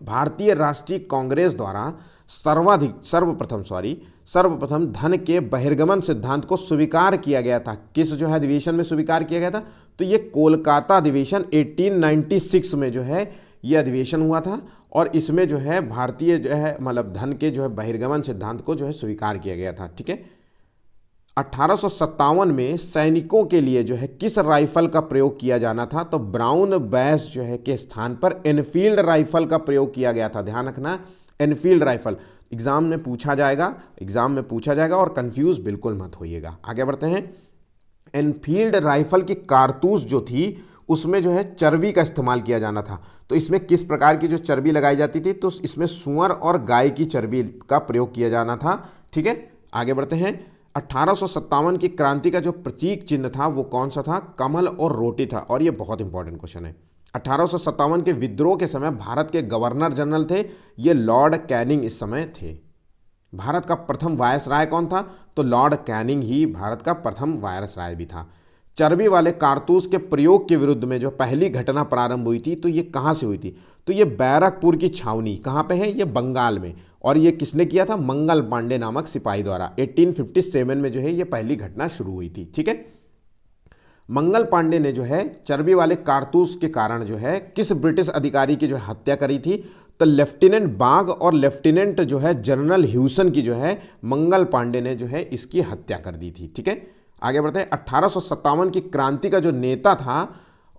भारतीय राष्ट्रीय कांग्रेस द्वारा सर्वप्रथम धन के बहिर्गमन सिद्धांत को स्वीकार किया गया था। किस जो है अधिवेशन में स्वीकार किया गया था? तो ये कोलकाता अधिवेशन 1896 में जो है ये अधिवेशन हुआ था और इसमें जो है भारतीय जो है मतलब धन के जो है बहिर्गमन सिद्धांत को जो है स्वीकार किया गया था। ठीक है, 1857 में सैनिकों के लिए जो है किस राइफल का प्रयोग किया जाना था? तो ब्राउन बैस जो है के स्थान पर एनफील्ड राइफल का प्रयोग किया गया था। ध्यान रखना, एनफील्ड राइफल एग्जाम में पूछा जाएगा और कंफ्यूज बिल्कुल मत होइएगा। आगे बढ़ते हैं। एनफील्ड राइफल की कारतूस जो थी उसमें जो है चर्बी का इस्तेमाल किया जाना था। तो इसमें किस प्रकार की जो चर्बी लगाई जाती थी? तो इसमें सूअर और गाय की चर्बी का प्रयोग किया जाना था। ठीक है, आगे बढ़ते हैं। 1857 की क्रांति का जो प्रतीक चिन्ह था वो कौन सा था? कमल और रोटी था। और ये बहुत इंपॉर्टेंट क्वेश्चन है। 1857 के विद्रोह के समय भारत के गवर्नर जनरल थे ये लॉर्ड कैनिंग इस समय थे। भारत का प्रथम वायसराय कौन था? तो लॉर्ड कैनिंग ही भारत का प्रथम वायसराय भी था। चर्बी वाले कारतूस के प्रयोग के विरुद्ध में जो पहली घटना प्रारंभ हुई थी तो ये कहाँ से हुई थी? तो ये बैरकपुर की छावनी कहाँ पे है? ये बंगाल में। और ये किसने किया था? मंगल पांडे नामक सिपाही द्वारा 1857 में जो है ये पहली घटना शुरू हुई थी। ठीक है, मंगल पांडे ने जो है चर्बी वाले कारतूस के कारण जो है किस ब्रिटिश अधिकारी की जो हत्या करी थी? तो लेफ्टिनेंट बाग और लेफ्टिनेंट जो है जनरल ह्यूसन की जो है मंगल पांडे ने जो है इसकी हत्या कर दी थी। ठीक है, आगे बढ़ते हैं। 1857 की क्रांति का जो नेता था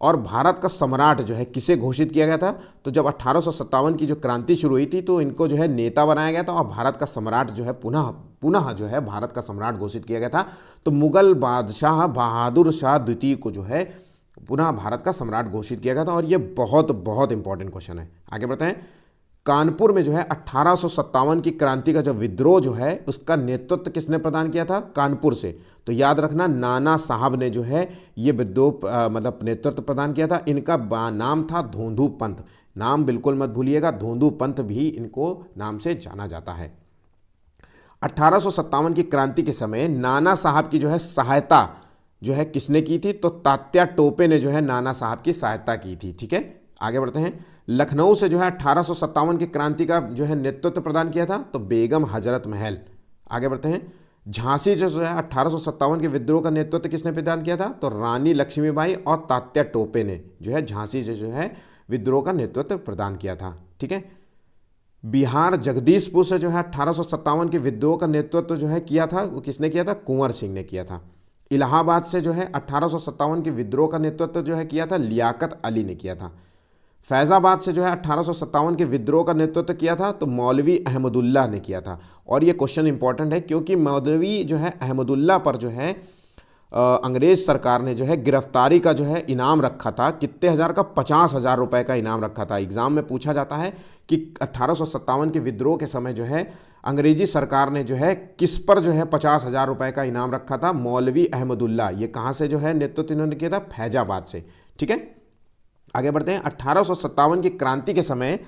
और भारत का सम्राट जो है किसे घोषित किया गया था? तो जब 1857 की जो क्रांति शुरू हुई थी तो इनको जो है नेता बनाया गया था और भारत का सम्राट जो है पुनः जो है भारत का सम्राट घोषित किया गया था। तो मुगल बादशाह बहादुर शाह द्वितीय को जो है पुनः भारत का सम्राट घोषित किया गया था। और ये बहुत बहुत इंपॉर्टेंट क्वेश्चन है। आगे बढ़ते हैं। कानपुर में जो है 1857 की क्रांति का जो विद्रोह जो है उसका नेतृत्व किसने प्रदान किया था? कानपुर से। तो याद रखना नाना साहब ने जो है ये विद्रोह मतलब नेतृत्व प्रदान किया था। इनका नाम था धोंधू पंत। नाम बिल्कुल मत भूलिएगा, धोंधू पंत भी इनको नाम से जाना जाता है। 1857 की क्रांति के समय नाना साहब की जो है सहायता जो है किसने की थी? तो तात्या टोपे ने जो है नाना साहब की सहायता की थी। ठीक है, आगे बढ़ते हैं। लखनऊ से जो है 1857 की क्रांति का जो है नेतृत्व प्रदान किया था तो बेगम हजरत महल। आगे बढ़ते हैं। झांसी जो है 1857 के विद्रोह का नेतृत्व किसने प्रदान किया था? तो रानी लक्ष्मीबाई और तात्या टोपे ने जो है झांसी से जो है विद्रोह का नेतृत्व प्रदान किया था। ठीक है, बिहार जगदीशपुर से जो है 1857 के विद्रोह का नेतृत्व जो है किया था वो किसने किया था? कुंवर सिंह ने किया था। इलाहाबाद से जो है 1857 के विद्रोह का नेतृत्व जो है किया था लियाकत अली ने किया था। फैज़ाबाद से जो है 1857 के विद्रोह का नेतृत्व किया था तो मौलवी अहमदुल्ला ने किया था। और ये क्वेश्चन इंपॉर्टेंट है क्योंकि मौलवी जो है अहमदुल्ला पर जो है अंग्रेज सरकार ने जो है गिरफ्तारी का जो है इनाम रखा था, कितने हज़ार का, 50,000 रुपए का इनाम रखा था। एग्जाम में पूछा जाता है कि 1857 के विद्रोह के समय जो है अंग्रेजी सरकार ने जो है किस पर जो है 50,000 रुपए का इनाम रखा था। मौलवी अहमदुल्ला, ये कहाँ से जो है नेतृत्व इन्होंने किया था, फैजाबाद से। ठीक है, आगे बढ़ते हैं। 1857 की क्रांति के समय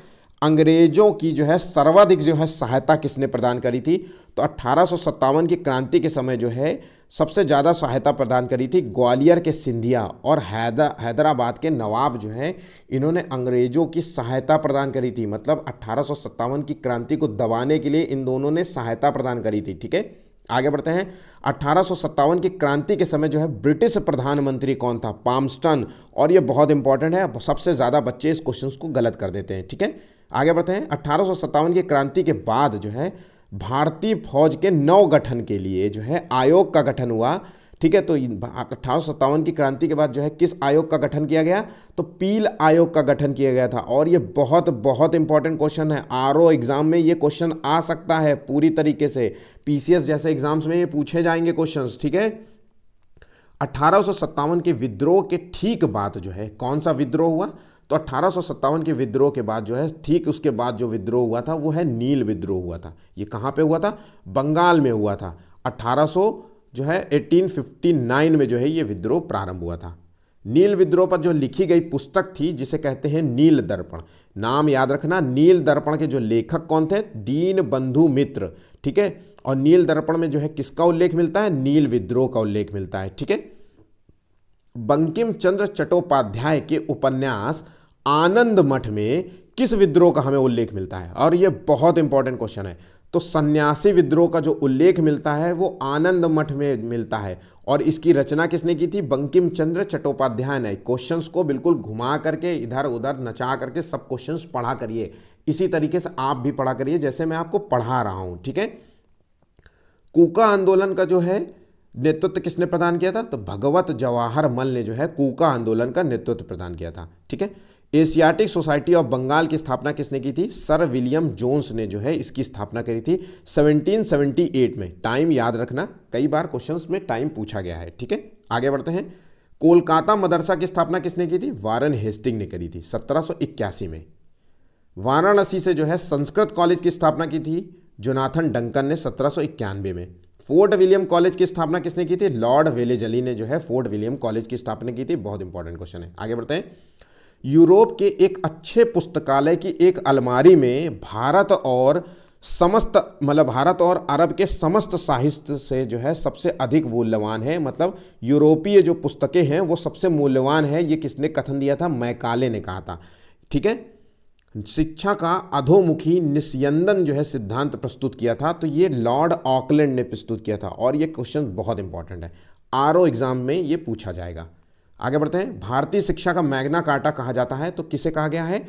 अंग्रेजों की जो है सर्वाधिक जो है सहायता किसने प्रदान करी थी? तो 1857 की क्रांति के समय जो है सबसे ज़्यादा सहायता प्रदान करी थी ग्वालियर के सिंधिया और हैदराबाद के नवाब जो है, इन्होंने अंग्रेजों की सहायता प्रदान करी थी। मतलब 1857 की क्रांति को दबाने के लिए इन दोनों ने सहायता प्रदान करी थी। ठीक है, आगे बढ़ते हैं। 1857 की क्रांति के समय जो है ब्रिटिश प्रधानमंत्री कौन था? पामस्टन। और ये बहुत इंपॉर्टेंट है, सबसे ज़्यादा बच्चे इस क्वेश्चन को गलत कर देते हैं। ठीक है, आगे बढ़ते हैं। 1857 की क्रांति के बाद जो है भारतीय फौज के नवगठन के लिए जो है आयोग का गठन हुआ। ठीक है, तो 1857 की क्रांति के बाद जो है किस आयोग का गठन किया गया? तो पील आयोग का गठन किया गया था। और ये बहुत बहुत इंपॉर्टेंट क्वेश्चन है, आरओ एग्जाम में ये क्वेश्चन आ सकता है पूरी तरीके से, पीसीएस जैसे एग्जाम्स में ये पूछे जाएंगे क्वेश्चंस। ठीक है, 1857 के विद्रोह के ठीक बाद जो है कौन सा विद्रोह हुआ? तो 1857 के विद्रोह के बाद जो है ठीक उसके बाद जो विद्रोह हुआ था वो है नील विद्रोह हुआ था। ये कहाँ पे हुआ था? बंगाल में हुआ था। 1859 में जो है ये विद्रोह प्रारंभ हुआ था। नील विद्रोह पर जो लिखी गई पुस्तक थी जिसे कहते हैं नील दर्पण, नाम याद रखना। नील दर्पण के जो लेखक कौन थे? दीन बंधु मित्र। ठीक है, और नील दर्पण में जो है किसका उल्लेख मिलता है? नील विद्रोह का उल्लेख मिलता है। ठीक है, बंकिम चंद्र चट्टोपाध्याय के उपन्यास आनंद मठ में किस विद्रोह का हमें उल्लेख मिलता है? और यह बहुत इंपॉर्टेंट क्वेश्चन है। तो सन्यासी विद्रोह का जो उल्लेख मिलता है वो आनंद मठ में मिलता है। और इसकी रचना किसने की थी? बंकिम चंद्र चट्टोपाध्याय ने। क्वेश्चंस को बिल्कुल घुमा करके इधर उधर नचा करके सब क्वेश्चंस पढ़ा करिए। इसी तरीके से आप भी पढ़ा करिए जैसे मैं आपको पढ़ा रहा हूं। ठीक है, कूका आंदोलन का जो है नेतृत्व किसने प्रदान किया था? तो भगवत जवाहर मल ने जो है कूका आंदोलन का नेतृत्व प्रदान किया था। ठीक है, एशियाटिक सोसाइटी ऑफ बंगाल की स्थापना किसने की थी? सर विलियम जोन्स ने जो है इसकी स्थापना करी थी 1778 में। टाइम याद रखना, कई बार क्वेश्चंस में टाइम पूछा गया है। ठीक है, आगे बढ़ते हैं। कोलकाता मदरसा की स्थापना किसने की थी? वारन हेस्टिंग ने करी थी 1781 में। वाराणसी से जो है संस्कृत कॉलेज की स्थापना की थी जोनाथन डंकन ने 1791 में। फोर्ट विलियम कॉलेज की स्थापना किसने की थी? लॉर्ड वेलेजली ने जो है फोर्ट विलियम कॉलेज की स्थापना की थी। बहुत इंपॉर्टेंट क्वेश्चन है, आगे बढ़ते हैं। यूरोप के एक अच्छे पुस्तकालय की एक अलमारी में भारत और अरब के समस्त साहित्य से जो है सबसे अधिक मूल्यवान है। मतलब यूरोपीय जो पुस्तकें हैं वो सबसे मूल्यवान है। ये किसने कथन दिया था? मैकाले ने कहा था। ठीक है, शिक्षा का अधोमुखी निस्यंदन जो है सिद्धांत प्रस्तुत किया था, तो ये लॉर्ड ऑकलैंड ने प्रस्तुत किया था। और ये क्वेश्चन बहुत इंपॉर्टेंट है, आरओ एग्जाम में ये पूछा जाएगा। आगे बढ़ते हैं। भारतीय शिक्षा का मैग्ना कार्टा कहा जाता है, तो किसे कहा गया है?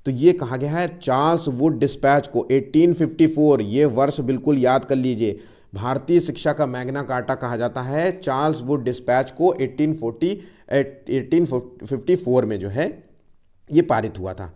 तो ये कहा गया है चार्ल्स वुड डिस्पैच को 1854। ये वर्ष बिल्कुल याद कर लीजिए। भारतीय शिक्षा का मैग्ना कार्टा कहा जाता है चार्ल्स वुड डिस्पैच को 1854 में जो है ये पारित हुआ था।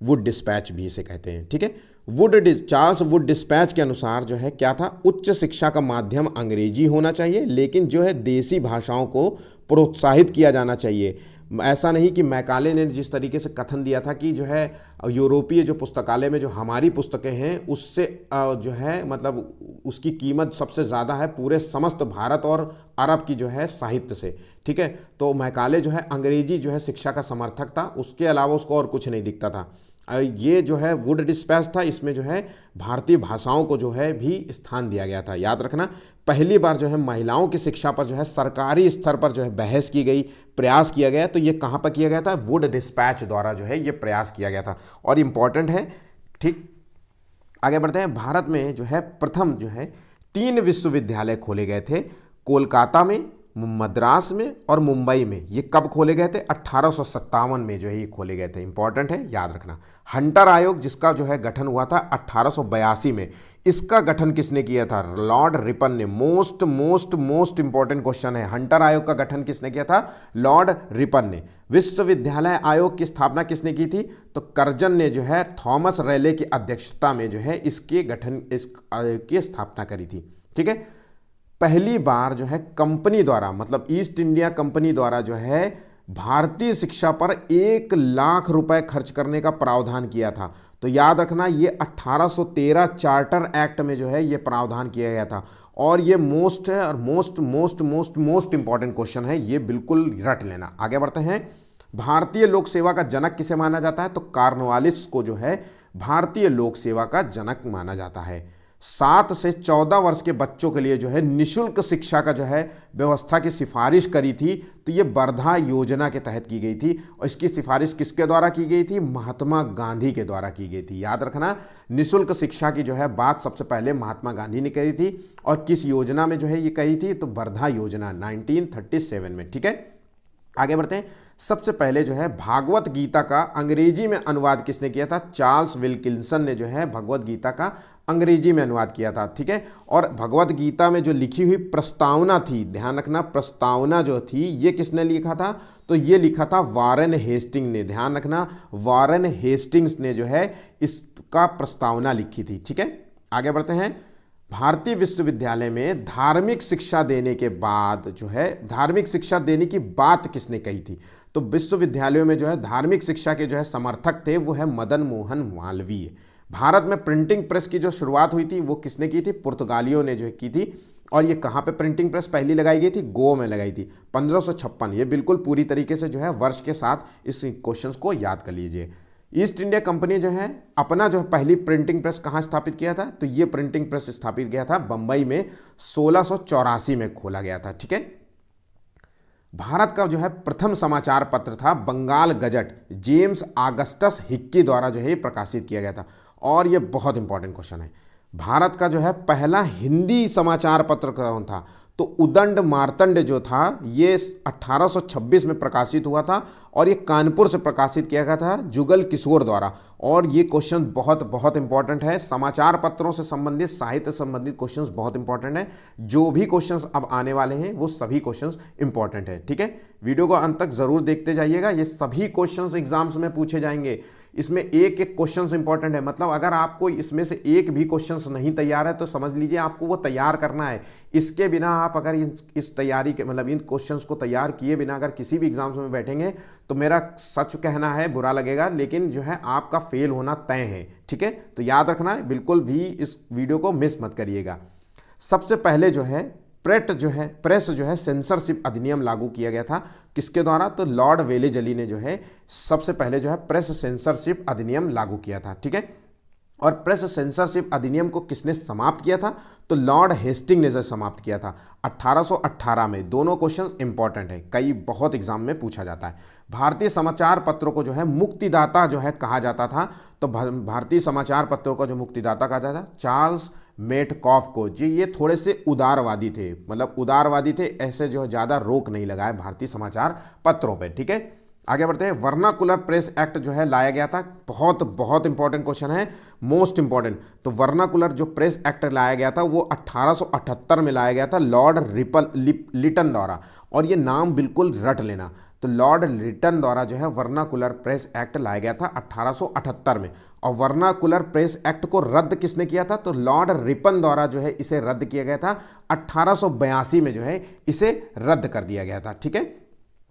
वुड डिस्पैच भी इसे कहते हैं। ठीक है, चार्ल्स वुड डिस्पैच के अनुसार जो है क्या था? उच्च शिक्षा का माध्यम अंग्रेजी होना चाहिए, लेकिन जो है देसी भाषाओं को प्रोत्साहित किया जाना चाहिए। ऐसा नहीं कि मैकाले ने जिस तरीके से कथन दिया था कि जो है यूरोपीय जो पुस्तकालय में जो हमारी पुस्तकें हैं उससे जो है मतलब उसकी कीमत सबसे ज़्यादा है पूरे समस्त भारत और अरब की जो है साहित्य से। ठीक है, तो मैकाले जो है अंग्रेजी जो है शिक्षा का समर्थक था, उसके अलावा उसको और कुछ नहीं दिखता था। ये जो है वुड डिस्पैच था, इसमें जो है भारतीय भाषाओं को जो है भी स्थान दिया गया था। याद रखना, पहली बार जो है महिलाओं की शिक्षा पर जो है सरकारी स्तर पर जो है बहस की गई, प्रयास किया गया। तो ये कहाँ पर किया गया था? वुड डिस्पैच द्वारा जो है ये प्रयास किया गया था और इम्पॉर्टेंट है। ठीक, आगे बढ़ते हैं। भारत में जो है प्रथम जो है 3 विश्वविद्यालय खोले गए थे, कोलकाता में, मद्रास में और मुंबई में। ये कब खोले गए थे? 1857 में जो है ये खोले गए थे। इंपॉर्टेंट है, याद रखना। हंटर आयोग जिसका जो है गठन हुआ था 1882 में, इसका गठन किसने किया था? लॉर्ड रिपन ने। मोस्ट इंपॉर्टेंट क्वेश्चन है, हंटर आयोग का गठन किसने किया था? लॉर्ड रिपन ने। विश्वविद्यालय आयोग की स्थापना किसने की थी? तो कर्जन ने जो है थॉमस रेले की अध्यक्षता में जो है इसके गठन इस आयोग की स्थापना करी थी। ठीक है, पहली बार जो है कंपनी द्वारा, मतलब ईस्ट इंडिया कंपनी द्वारा जो है भारतीय शिक्षा पर 1 लाख रुपए खर्च करने का प्रावधान किया था। तो याद रखना ये 1813 चार्टर एक्ट में जो है ये प्रावधान किया गया था। और ये मोस्ट है और मोस्ट इंपॉर्टेंट क्वेश्चन है, ये बिल्कुल रट लेना। आगे बढ़ते हैं। भारतीय लोक सेवा का जनक किसे माना जाता है? तो कॉर्नवालिस को जो है भारतीय लोक सेवा का जनक माना जाता है। 7 से 14 वर्ष के बच्चों के लिए जो है निःशुल्क शिक्षा का जो है व्यवस्था की सिफारिश करी थी, तो ये वर्धा योजना के तहत की गई थी। और इसकी सिफारिश किसके द्वारा की गई थी? महात्मा गांधी के द्वारा की गई थी। याद रखना, निःशुल्क शिक्षा की जो है बात सबसे पहले महात्मा गांधी ने कही थी। और किस योजना में जो है ये कही थी? तो वर्धा योजना 1937 में। ठीक है, आगे बढ़ते हैं। सबसे पहले जो है भागवत गीता का अंग्रेजी में अनुवाद किसने किया था? चार्ल्स विल्किंसन ने जो है भगवत गीता का अंग्रेजी में अनुवाद किया था। ठीक है, और भगवत गीता में जो लिखी हुई प्रस्तावना थी, ध्यान रखना, प्रस्तावना जो थी ये किसने लिखा था? तो ये लिखा था वारेन हेस्टिंग्स ने। ध्यान रखना, वारेन हेस्टिंग्स ने जो है इसका प्रस्तावना लिखी थी। ठीक है, आगे बढ़ते हैं। भारतीय विश्वविद्यालय में धार्मिक शिक्षा देने के बाद जो है धार्मिक शिक्षा देने की बात किसने कही थी? तो विश्वविद्यालयों में जो है धार्मिक शिक्षा के जो है समर्थक थे वो है मदन मोहन मालवीय। भारत में प्रिंटिंग प्रेस की जो शुरुआत हुई थी वो किसने की थी? पुर्तगालियों ने जो है की थी। और ये कहाँ पे प्रिंटिंग प्रेस पहली लगाई गई थी? गोवा में लगाई थी 1556। ये बिल्कुल पूरी तरीके से जो है वर्ष के साथ इस क्वेश्चन को याद कर लीजिए। ईस्ट इंडिया कंपनी जो है अपना जो पहली प्रिंटिंग प्रेस कहाँ स्थापित किया था? तो ये प्रिंटिंग प्रेस स्थापित किया था बंबई में 1684 में खोला गया था। ठीक है, भारत का जो है प्रथम समाचार पत्र था Bengal Gazette, James Augustus Hicky द्वारा जो है प्रकाशित किया गया था। और ये बहुत इंपॉर्टेंट क्वेश्चन है, भारत का जो है पहला हिंदी समाचार पत्र कौन था? तो उदंड मार्तंड जो था ये 1826 में प्रकाशित हुआ था और ये कानपुर से प्रकाशित किया गया था जुगल किशोर द्वारा। और ये क्वेश्चन बहुत इंपॉर्टेंट है, समाचार पत्रों से संबंधित, साहित्य संबंधित क्वेश्चंस बहुत इंपॉर्टेंट है। जो भी क्वेश्चंस अब आने वाले हैं वो सभी क्वेश्चंस इंपॉर्टेंट है। ठीक है, वीडियो को अंत तक जरूर देखते जाइएगा, ये सभी क्वेश्चंस एग्जाम्स में पूछे जाएंगे। इसमें एक एक क्वेश्चंस इंपॉर्टेंट है, मतलब अगर आपको इसमें से एक भी क्वेश्चंस नहीं तैयार है तो समझ लीजिए आपको वो तैयार करना है। इसके बिना आप अगर इस तैयारी के मतलब इन क्वेश्चंस को तैयार किए बिना अगर किसी भी एग्जाम्स में बैठेंगे तो मेरा सच कहना है, बुरा लगेगा, लेकिन जो है आपका फेल होना तय है। ठीक है, तो याद रखना है, बिल्कुल भी इस वीडियो को मिस मत करिएगा। सबसे पहले जो है प्रेस जो है सेंसरशिप अधिनियम लागू किया गया था किसके द्वारा? तो लॉर्ड वेलेजली ने जो है सबसे पहले जो है प्रेस सेंसरशिप अधिनियम लागू किया था। ठीक है, और प्रेस सेंसरशिप अधिनियम को किसने समाप्त किया था? तो लॉर्ड हेस्टिंग ने जो समाप्त किया था 1818 में। दोनों क्वेश्चन इंपॉर्टेंट है, कई बहुत एग्जाम में पूछा जाता है। भारतीय समाचार पत्रों को जो है मुक्तिदाता जो है कहा जाता था, तो भारतीय समाचार पत्रों का जो मुक्तिदाता कहा जाता था चार्ल्स मेटकॉफ को। जी ये थोड़े से उदारवादी थे, मतलब उदारवादी थे, ऐसे जो ज़्यादा रोक नहीं लगाए भारतीय समाचार पत्रों पे। ठीक है, आगे बढ़ते हैं। वर्नाकुलर प्रेस एक्ट जो है लाया गया था, बहुत इंपॉर्टेंट क्वेश्चन है, मोस्ट इंपॉर्टेंट। तो वर्नाकुलर जो प्रेस एक्ट लाया गया था वो 1878 में लाया गया था लॉर्ड लिटन द्वारा। और ये नाम बिल्कुल रट लेना, तो लॉर्ड लिटन द्वारा जो है वर्नाकुलर प्रेस एक्ट लाया गया था 1878 में। और वर्नाकुलर प्रेस एक्ट को रद्द किसने किया था? तो लॉर्ड रिपन द्वारा जो है इसे रद्द किया गया था 1882 में जो है इसे रद्द कर दिया गया था। ठीक है,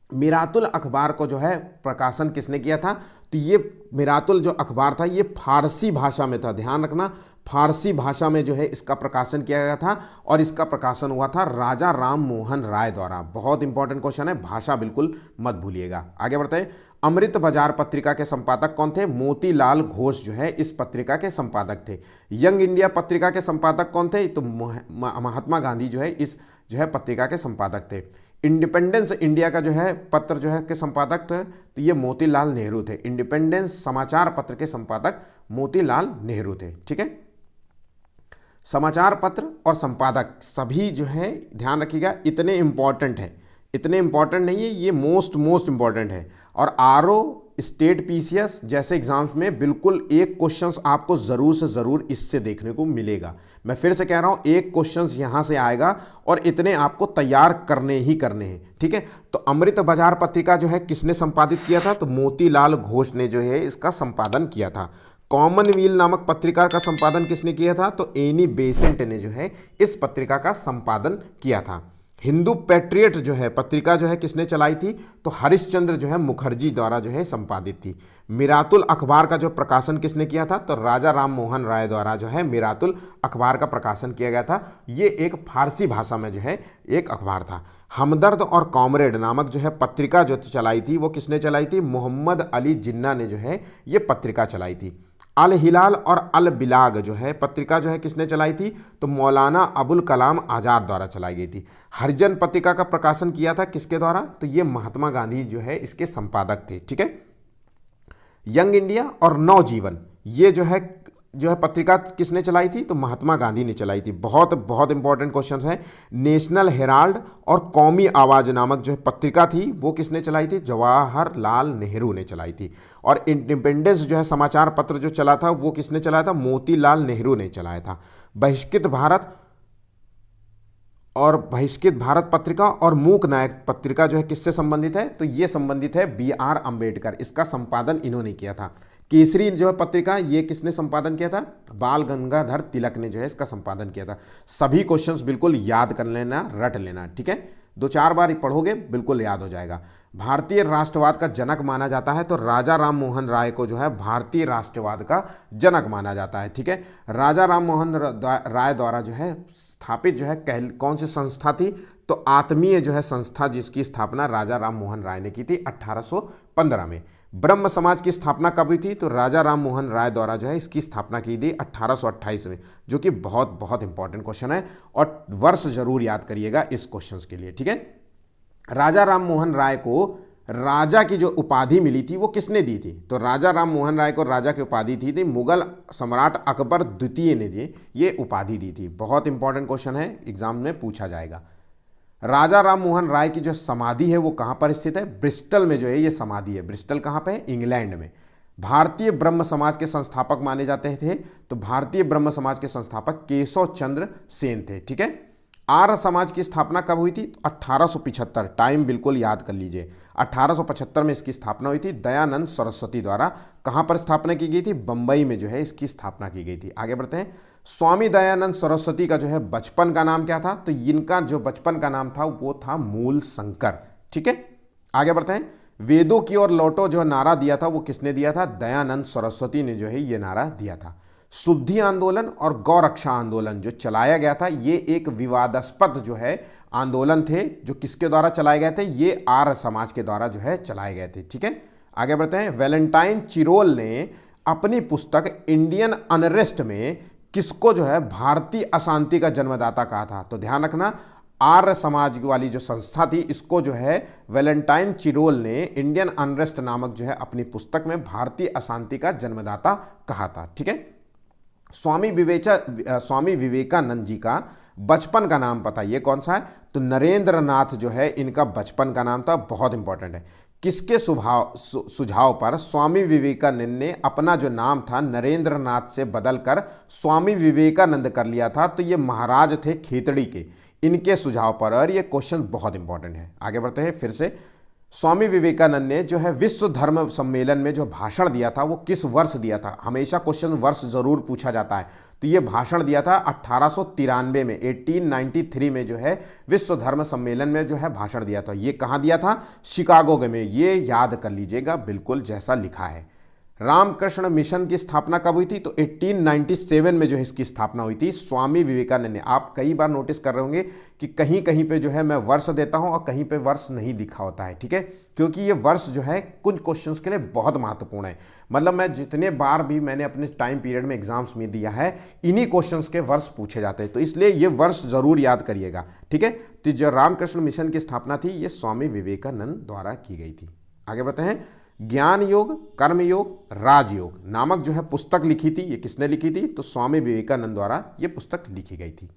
मिरातुल अखबार को जो है प्रकाशन किसने किया था? तो ये मिरातुल जो अखबार था ये फारसी भाषा में था, ध्यान रखना, फारसी भाषा में जो है इसका प्रकाशन किया गया था। और इसका प्रकाशन हुआ था राजा राम मोहन राय द्वारा। बहुत इंपॉर्टेंट क्वेश्चन है, भाषा बिल्कुल मत भूलिएगा। आगे बढ़ते हैं। अमृत बाजार पत्रिका के संपादक कौन थे? मोतीलाल घोष जो है इस पत्रिका के संपादक थे। यंग इंडिया पत्रिका के संपादक कौन थे? तो महात्मा गांधी जो है इस जो है पत्रिका के संपादक थे। इंडिपेंडेंस इंडिया का जो है पत्र जो है के संपादक थे तो ये मोतीलाल नेहरू थे। इंडिपेंडेंस समाचार पत्र के संपादक मोतीलाल नेहरू थे। ठीक है, समाचार पत्र और संपादक सभी जो है ध्यान रखिएगा, इतने इंपॉर्टेंट हैं, इतने इंपॉर्टेंट नहीं है, ये मोस्ट इंपॉर्टेंट है। और आरओ स्टेट पीसीएस जैसे एग्जाम्स में बिल्कुल एक क्वेश्चंस आपको ज़रूर से ज़रूर इससे देखने को मिलेगा। मैं फिर से कह रहा हूँ, एक क्वेश्चंस यहाँ से आएगा और इतने आपको तैयार करने ही करने हैं। ठीक है, तो अमृत बाजार पत्रिका जो है किसने संपादित किया था? तो मोतीलाल घोष ने जो है इसका संपादन किया था। कॉमनवेल्थ नामक पत्रिका का संपादन किसने किया था? तो एनी बेसेंट ने जो है इस पत्रिका का संपादन किया था। हिंदू पैट्रियट जो है पत्रिका जो है किसने चलाई थी? तो हरिश्चंद्र जो है मुखर्जी द्वारा जो है संपादित थी। मिरातुल अखबार का जो प्रकाशन किसने किया था? तो राजा राम मोहन राय द्वारा जो है मिरातुल अखबार का प्रकाशन किया गया था। ये एक फारसी भाषा में जो है एक अखबार था। हमदर्द और कॉमरेड नामक जो है पत्रिका जो चलाई थी वो किसने चलाई थी? मोहम्मद अली जिन्ना ने जो है ये पत्रिका चलाई थी। अल हिलाल और अल बिलाग जो है पत्रिका जो है किसने चलाई थी? तो मौलाना अबुल कलाम आज़ाद द्वारा चलाई गई थी। हरिजन पत्रिका का प्रकाशन किया था किसके द्वारा? तो ये महात्मा गांधी जो है इसके संपादक थे। ठीक है। यंग इंडिया और नवजीवन ये जो है पत्रिका किसने चलाई थी? तो महात्मा गांधी ने चलाई थी। बहुत बहुत इंपॉर्टेंट क्वेश्चन है। नेशनल हेराल्ड और कौमी आवाज नामक जो है पत्रिका थी वो किसने चलाई थी? जवाहरलाल नेहरू ने चलाई थी। और इंडिपेंडेंस जो है समाचार पत्र जो चला था वो किसने चलाया था? मोतीलाल नेहरू ने चलाया था। बहिष्कृत भारत पत्रिका और मूक नायक पत्रिका जो है किससे संबंधित है? तो ये संबंधित है बी.आर. अंबेडकर। इसका संपादन इन्होंने किया था। केसरी जो है पत्रिका ये किसने संपादन किया था? बाल गंगाधर तिलक ने जो है इसका संपादन किया था। सभी क्वेश्चंस बिल्कुल याद कर लेना, रट लेना। ठीक है, 2-4 बार पढ़ोगे बिल्कुल याद हो जाएगा। भारतीय राष्ट्रवाद का जनक माना जाता है तो राजा राम मोहन राय को जो है भारतीय राष्ट्रवाद का जनक माना जाता है। ठीक है, राजा राम मोहन राय द्वारा जो है स्थापित जो है कौन सी संस्था थी? तो आत्मीय जो है संस्था जिसकी स्थापना राजा राम मोहन राय ने की थी 1815 में। ब्रह्म समाज की स्थापना कब हुई थी? तो राजा राम मोहन राय द्वारा जो है इसकी स्थापना की थी 1828 में, जो कि बहुत बहुत इंपॉर्टेंट क्वेश्चन है और वर्ष जरूर याद करिएगा इस क्वेश्चन के लिए। ठीक है, राजा राम मोहन राय को राजा की जो उपाधि मिली थी वो किसने दी थी? तो राजा राम मोहन राय को राजा की उपाधि थी मुगल सम्राट अकबर द्वितीय ने दी ये उपाधि दी थी। बहुत इंपॉर्टेंट क्वेश्चन है, एग्जाम में पूछा जाएगा। राजा राम मोहन राय की जो समाधि है वो कहाँ पर स्थित है? ब्रिस्टल में जो है ये समाधि है। ब्रिस्टल कहाँ पे है? इंग्लैंड में। भारतीय ब्रह्म समाज के संस्थापक माने जाते थे तो भारतीय ब्रह्म समाज के संस्थापक केशव चंद्र सेन थे। ठीक है, आर्य समाज की स्थापना कब हुई थी? 1875। टाइम बिल्कुल याद कर लीजिए। 1875 में इसकी स्थापना हुई थी दयानंद सरस्वती द्वारा। कहाँ पर स्थापना की गई थी? बंबई में जो है इसकी स्थापना की गई थी। आगे बढ़ते हैं। स्वामी दयानंद सरस्वती का जो है बचपन का नाम क्या था? तो इनका जो बचपन का नाम था वो था मूल शंकर। ठीक है, आगे बढ़ते हैं। वेदों की ओर लौटो जो नारा दिया था वो किसने दिया था? दयानंद सरस्वती ने जो है ये नारा दिया था। शुद्धि आंदोलन और गौरक्षा आंदोलन जो चलाया गया था ये एक विवादास्पद जो है आंदोलन थे जो किसके द्वारा चलाए गए थे? ये आर्य समाज के द्वारा जो है चलाए गए थे। ठीक है, आगे बढ़ते हैं। वैलेंटाइन चिरोल ने अपनी पुस्तक इंडियन अनरेस्ट में किसको जो है भारतीय अशांति का जन्मदाता कहा था? तो ध्यान रखना, आर्य समाज वाली जो संस्था थी इसको जो है वैलेंटाइन चिरोल ने इंडियन अनरेस्ट नामक जो है अपनी पुस्तक में भारतीय अशांति का जन्मदाता कहा था। ठीक है, स्वामी विवेकानंद जी का बचपन का नाम पता ये कौन सा है? तो नरेंद्र नाथ जो है इनका बचपन का नाम था। बहुत इंपॉर्टेंट है। किसके सुझाव पर स्वामी विवेकानंद ने अपना जो नाम था नरेंद्र नाथ से बदलकर स्वामी विवेकानंद कर लिया था? तो ये महाराज थे खेतड़ी के, इनके सुझाव पर। और ये क्वेश्चन बहुत इंपॉर्टेंट है। आगे बढ़ते हैं फिर से। स्वामी विवेकानंद ने जो है विश्व धर्म सम्मेलन में जो भाषण दिया था वो किस वर्ष दिया था? हमेशा क्वेश्चन वर्ष जरूर पूछा जाता है। तो ये भाषण दिया था 1893 में, 1893 में जो है विश्व धर्म सम्मेलन में जो है भाषण दिया था। ये कहाँ दिया था? शिकागो में। ये याद कर लीजिएगा बिल्कुल जैसा लिखा है। रामकृष्ण मिशन की स्थापना कब हुई थी? तो 1897 में जो है इसकी स्थापना हुई थी स्वामी विवेकानंद ने। आप कई बार नोटिस कर रहे होंगे कि कहीं कहीं पे जो है मैं वर्ष देता हूं और कहीं पे वर्ष नहीं दिखा होता है। ठीक है, क्योंकि ये वर्ष जो है कुछ क्वेश्चंस के लिए बहुत महत्वपूर्ण है। मतलब मैं जितने बार भी मैंने अपने टाइम पीरियड में एग्जाम्स में दिया है इन्हीं क्वेश्चंस के वर्ष पूछे जाते हैं, तो इसलिए ये वर्ष जरूर याद करिएगा। ठीक है, तो जो रामकृष्ण मिशन की स्थापना थी ये स्वामी विवेकानंद द्वारा की गई थी। आगे बढ़ते हैं। ज्ञान योग, कर्म योग, राजयोग नामक जो है पुस्तक लिखी थी, ये किसने लिखी थी? तो स्वामी विवेकानंद द्वारा ये पुस्तक लिखी गई थी।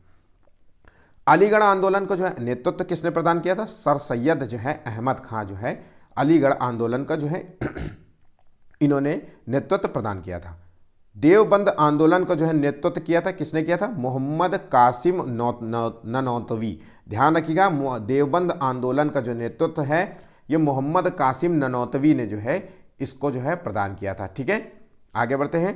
अलीगढ़ आंदोलन को जो है नेतृत्व किसने प्रदान किया था? सर सैयद जो है अहमद खां जो है अलीगढ़ आंदोलन का जो है इन्होंने नेतृत्व प्रदान किया था। देवबंद आंदोलन का जो है नेतृत्व किया था किसने किया था? मोहम्मद कासिम ननौतवी। ध्यान रखिएगा, देवबंद आंदोलन का जो नेतृत्व है ये मोहम्मद कासिम ननौतवी ने जो है इसको जो है प्रदान किया था। ठीक है, आगे बढ़ते हैं।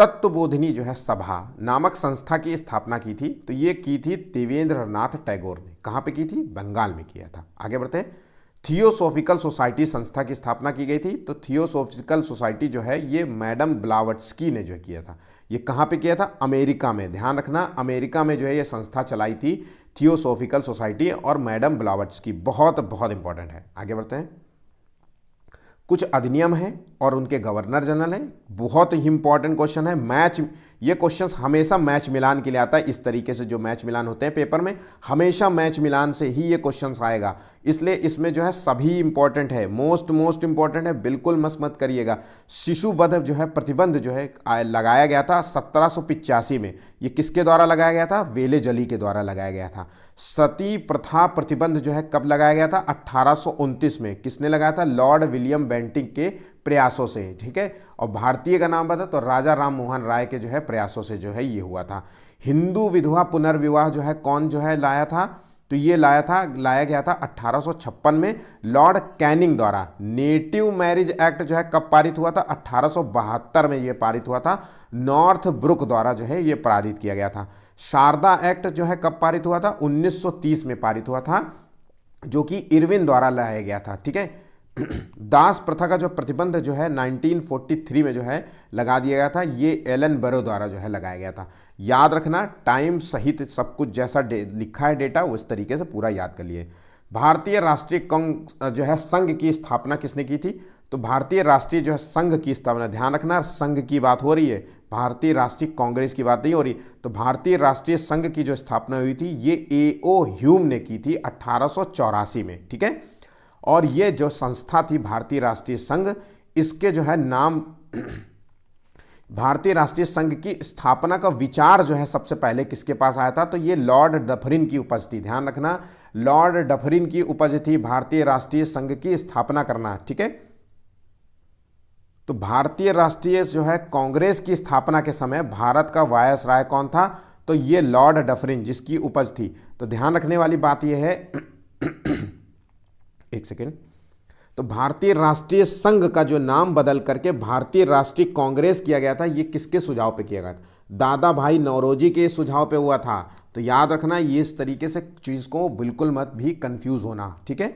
तत्वबोधिनी जो है सभा नामक संस्था की स्थापना की थी? तो ये की थी देवेंद्रनाथ टैगोर ने। कहाँ पे की थी? बंगाल में किया था। आगे बढ़ते हैं। थियोसॉफिकल सोसाइटी संस्था की स्थापना की गई थी। तो थियोसॉफिकल सोसाइटी जो है ये मैडम ब्लावट्स्की ने जो किया था। ये कहाँ पे किया था? अमेरिका में। ध्यान रखना, अमेरिका में जो है ये संस्था चलाई थी थियोसॉफिकल सोसाइटी, और मैडम ब्लावट्स्की। बहुत बहुत इंपॉर्टेंट है। आगे बढ़ते हैं। कुछ अधिनियम हैं और उनके गवर्नर जनरल हैं। बहुत ही इंपॉर्टेंट क्वेश्चन है। मैच, ये क्वेश्चन हमेशा मैच मिलान के लिए आता है। इस तरीके से जो मैच मिलान होते हैं पेपर में, हमेशा मैच मिलान से ही ये क्वेश्चन आएगा, इसलिए इसमें जो है सभी इंपॉर्टेंट है। मोस्ट इंपॉर्टेंट है, बिल्कुल मत करिएगा। शिशु वध जो है प्रतिबंध जो है लगाया गया था 1785 में। ये किसके द्वारा लगाया गया था? वेले जली के द्वारा लगाया गया था। सती प्रथा प्रतिबंध जो है कब लगाया गया था? 1829 में। किसने लगाया था? लॉर्ड विलियम बेंटिंक के प्रयासों से। ठीक है। और भारतीय का नाम बता तो राजा राम मोहन राय के जो है प्रयासों से जो है ये हुआ था। हिंदू विधवा पुनर्विवाह जो है कौन जो है लाया था? तो ये लाया गया था 1856 में लॉर्ड कैनिंग द्वारा। नेटिव मैरिज एक्ट जो है कब पारित हुआ था? 1872 में ये पारित हुआ था। नॉर्थ ब्रुक द्वारा जो है ये पारित किया गया था। शारदा एक्ट जो है कब पारित हुआ था? 1930 में पारित हुआ था, जो कि इरविन द्वारा लाया गया था। ठीक है। दास प्रथा का जो प्रतिबंध जो है 1943 में जो है लगा दिया गया था, ये एलन बरो द्वारा जो है लगाया गया था। याद रखना, टाइम सहित सब कुछ जैसा लिखा है डेटा उस तरीके से पूरा याद कर लिए। भारतीय राष्ट्रीय जो है संघ की स्थापना किसने की थी? तो भारतीय राष्ट्रीय जो है संघ की स्थापना, ध्यान रखना संघ की बात हो रही है, भारतीय राष्ट्रीय कांग्रेस की बात नहीं हो रही। तो भारतीय राष्ट्रीय संघ की जो स्थापना हुई थी ये A.O. ह्यूम ने की थी 1884 में। ठीक है। और ये जो संस्था थी भारतीय राष्ट्रीय संघ, इसके जो है नाम भारतीय राष्ट्रीय संघ की स्थापना का विचार जो है सबसे पहले किसके पास आया था? तो ये लॉर्ड डफरिन की उपज थी। ध्यान रखना, लॉर्ड डफरिन की उपज थी भारतीय राष्ट्रीय संघ की स्थापना करना। ठीक है। तो भारतीय राष्ट्रीय जो है कांग्रेस की स्थापना के समय भारत का वायसराय कौन था? तो ये लॉर्ड डफरिन, जिसकी उपज थी। तो ध्यान रखने वाली बात यह है एक सेकेंड। तो भारतीय राष्ट्रीय संघ का जो नाम बदल करके भारतीय राष्ट्रीय कांग्रेस किया गया था, ये किसके सुझाव पे किया गया था? दादा भाई नौरोजी के सुझाव पे हुआ था। तो याद रखना, ये इस तरीके से चीज को बिल्कुल मत भी कंफ्यूज होना। ठीक है।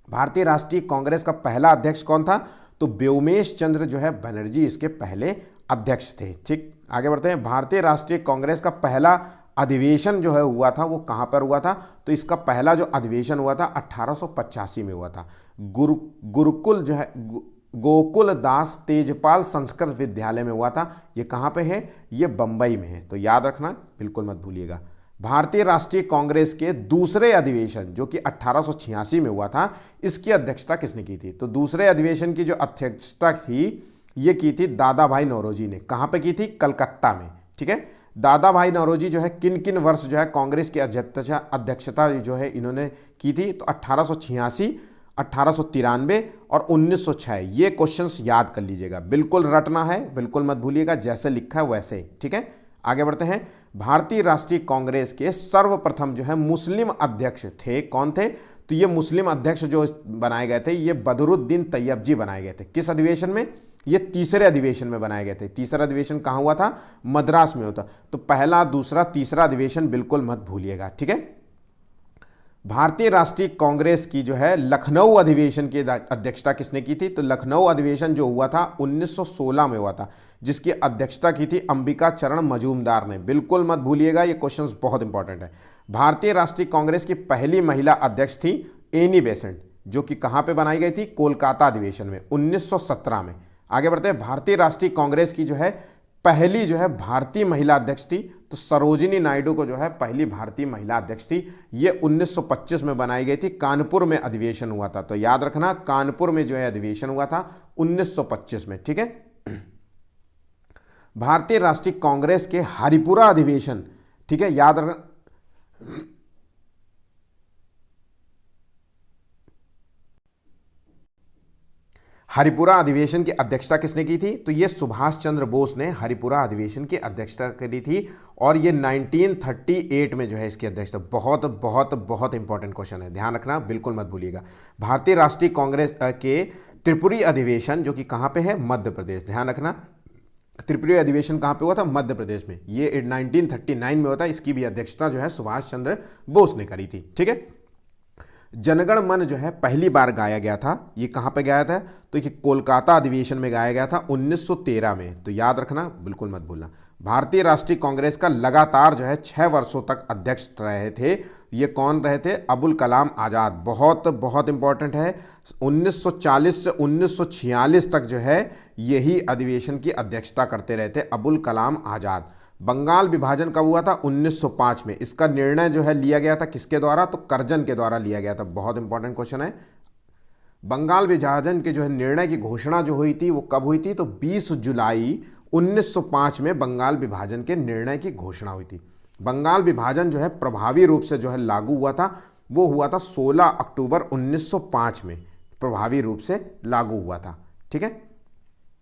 भारतीय राष्ट्रीय कांग्रेस का पहला अध्यक्ष कौन था? तो व्योमेश चंद्र जो है बनर्जी इसके पहले अध्यक्ष थे। ठीक, आगे बढ़ते हैं। भारतीय राष्ट्रीय कांग्रेस का पहला अधिवेशन जो है हुआ था वो कहाँ पर हुआ था? तो इसका पहला जो अधिवेशन हुआ था 1885 में हुआ था। गुरुकुल जो है गोकुल दास तेजपाल संस्कृत विद्यालय में हुआ था। ये कहाँ पे है? ये बंबई में है। तो याद रखना, बिल्कुल मत भूलिएगा। भारतीय राष्ट्रीय कांग्रेस के दूसरे अधिवेशन जो कि 1886 में हुआ था, इसकी अध्यक्षता किसने की थी? तो दूसरे अधिवेशन की जो अध्यक्षता थी ये की थी दादा भाई नौरोजी ने। कहाँ पे की थी? कलकत्ता में। ठीक है। दादा भाई नौरोजी जो है किन किन वर्ष जो है कांग्रेस की अध्यक्षता जो है इन्होंने की थी? तो 1886, 1893 और 1906। ये क्वेश्चंस याद कर लीजिएगा, बिल्कुल रटना है, बिल्कुल मत भूलिएगा, जैसे लिखा है वैसे। ठीक है। आगे बढ़ते हैं। भारतीय राष्ट्रीय कांग्रेस के सर्वप्रथम जो है मुस्लिम अध्यक्ष थे, कौन थे? तो ये मुस्लिम अध्यक्ष जो बनाए गए थे ये बदरुद्दीन तैयब जी बनाए गए थे। किस अधिवेशन में? ये तीसरे अधिवेशन में बनाए गए थे। तीसरा अधिवेशन कहाँ हुआ था? मद्रास में होता। तो पहला, दूसरा, तीसरा अधिवेशन बिल्कुल मत भूलिएगा। ठीक है। भारतीय राष्ट्रीय कांग्रेस की जो है लखनऊ अधिवेशन की अध्यक्षता किसने की थी? तो लखनऊ अधिवेशन जो हुआ था 1916 में हुआ था, जिसकी अध्यक्षता की थी अंबिका चरण मजूमदार ने। बिल्कुल मत भूलिएगा, ये क्वेश्चंस बहुत इंपॉर्टेंट है। भारतीय राष्ट्रीय कांग्रेस की पहली महिला अध्यक्ष थी एनी बेसेंट, जो कि कहां पे बनाई गई थी? कोलकाता अधिवेशन में 1917 में। आगे बढ़ते हैं। भारतीय राष्ट्रीय कांग्रेस की जो है पहली जो है भारतीय महिला अध्यक्ष थी, तो सरोजिनी नायडू को जो है पहली भारतीय महिला अध्यक्ष थी। ये 1925 में बनाई गई थी, कानपुर में अधिवेशन हुआ था। तो याद रखना, कानपुर में जो है अधिवेशन हुआ था 1925 में। ठीक है। भारतीय राष्ट्रीय कांग्रेस के हरिपुरा अधिवेशन, ठीक है, याद रखना, हरिपुरा अधिवेशन की अध्यक्षता किसने की थी? तो ये सुभाष चंद्र बोस ने हरिपुरा अधिवेशन की अध्यक्षता करी थी, और ये 1938 में जो है इसकी अध्यक्षता। बहुत बहुत बहुत इंपॉर्टेंट क्वेश्चन है, ध्यान रखना, बिल्कुल मत भूलिएगा। भारतीय राष्ट्रीय कांग्रेस के त्रिपुरी अधिवेशन जो कि कहाँ पे है? मध्य प्रदेश। ध्यान रखना, त्रिपुरी अधिवेशन कहाँ पे हुआ था? मध्य प्रदेश में। ये 1939 में होता है। इसकी भी अध्यक्षता जो है सुभाष चंद्र बोस ने करी थी। ठीक है। जनगण मन जो है पहली बार गाया गया था, ये कहाँ पे गाया था? तो ये कोलकाता अधिवेशन में गाया गया था 1913 में। तो याद रखना, बिल्कुल मत भूलना। भारतीय राष्ट्रीय कांग्रेस का लगातार जो है 6 वर्षों तक अध्यक्ष रहे थे, ये कौन रहे थे? अबुल कलाम आज़ाद। बहुत बहुत इंपॉर्टेंट है। 1940 से 1946 तक जो है यही अधिवेशन की अध्यक्षता करते रहे थे अबुल कलाम आज़ाद। बंगाल विभाजन कब हुआ था? 1905 में। इसका निर्णय जो है लिया गया था किसके द्वारा? तो करजन के द्वारा लिया गया था। बहुत इंपॉर्टेंट क्वेश्चन है। बंगाल विभाजन के जो है निर्णय की घोषणा जो हुई थी वो कब हुई थी? तो 20 जुलाई 1905 में बंगाल विभाजन के निर्णय की घोषणा हुई थी। बंगाल विभाजन जो है प्रभावी रूप से जो है लागू हुआ था, वो हुआ था 16 अक्टूबर 1905 में प्रभावी रूप से लागू हुआ था। ठीक है।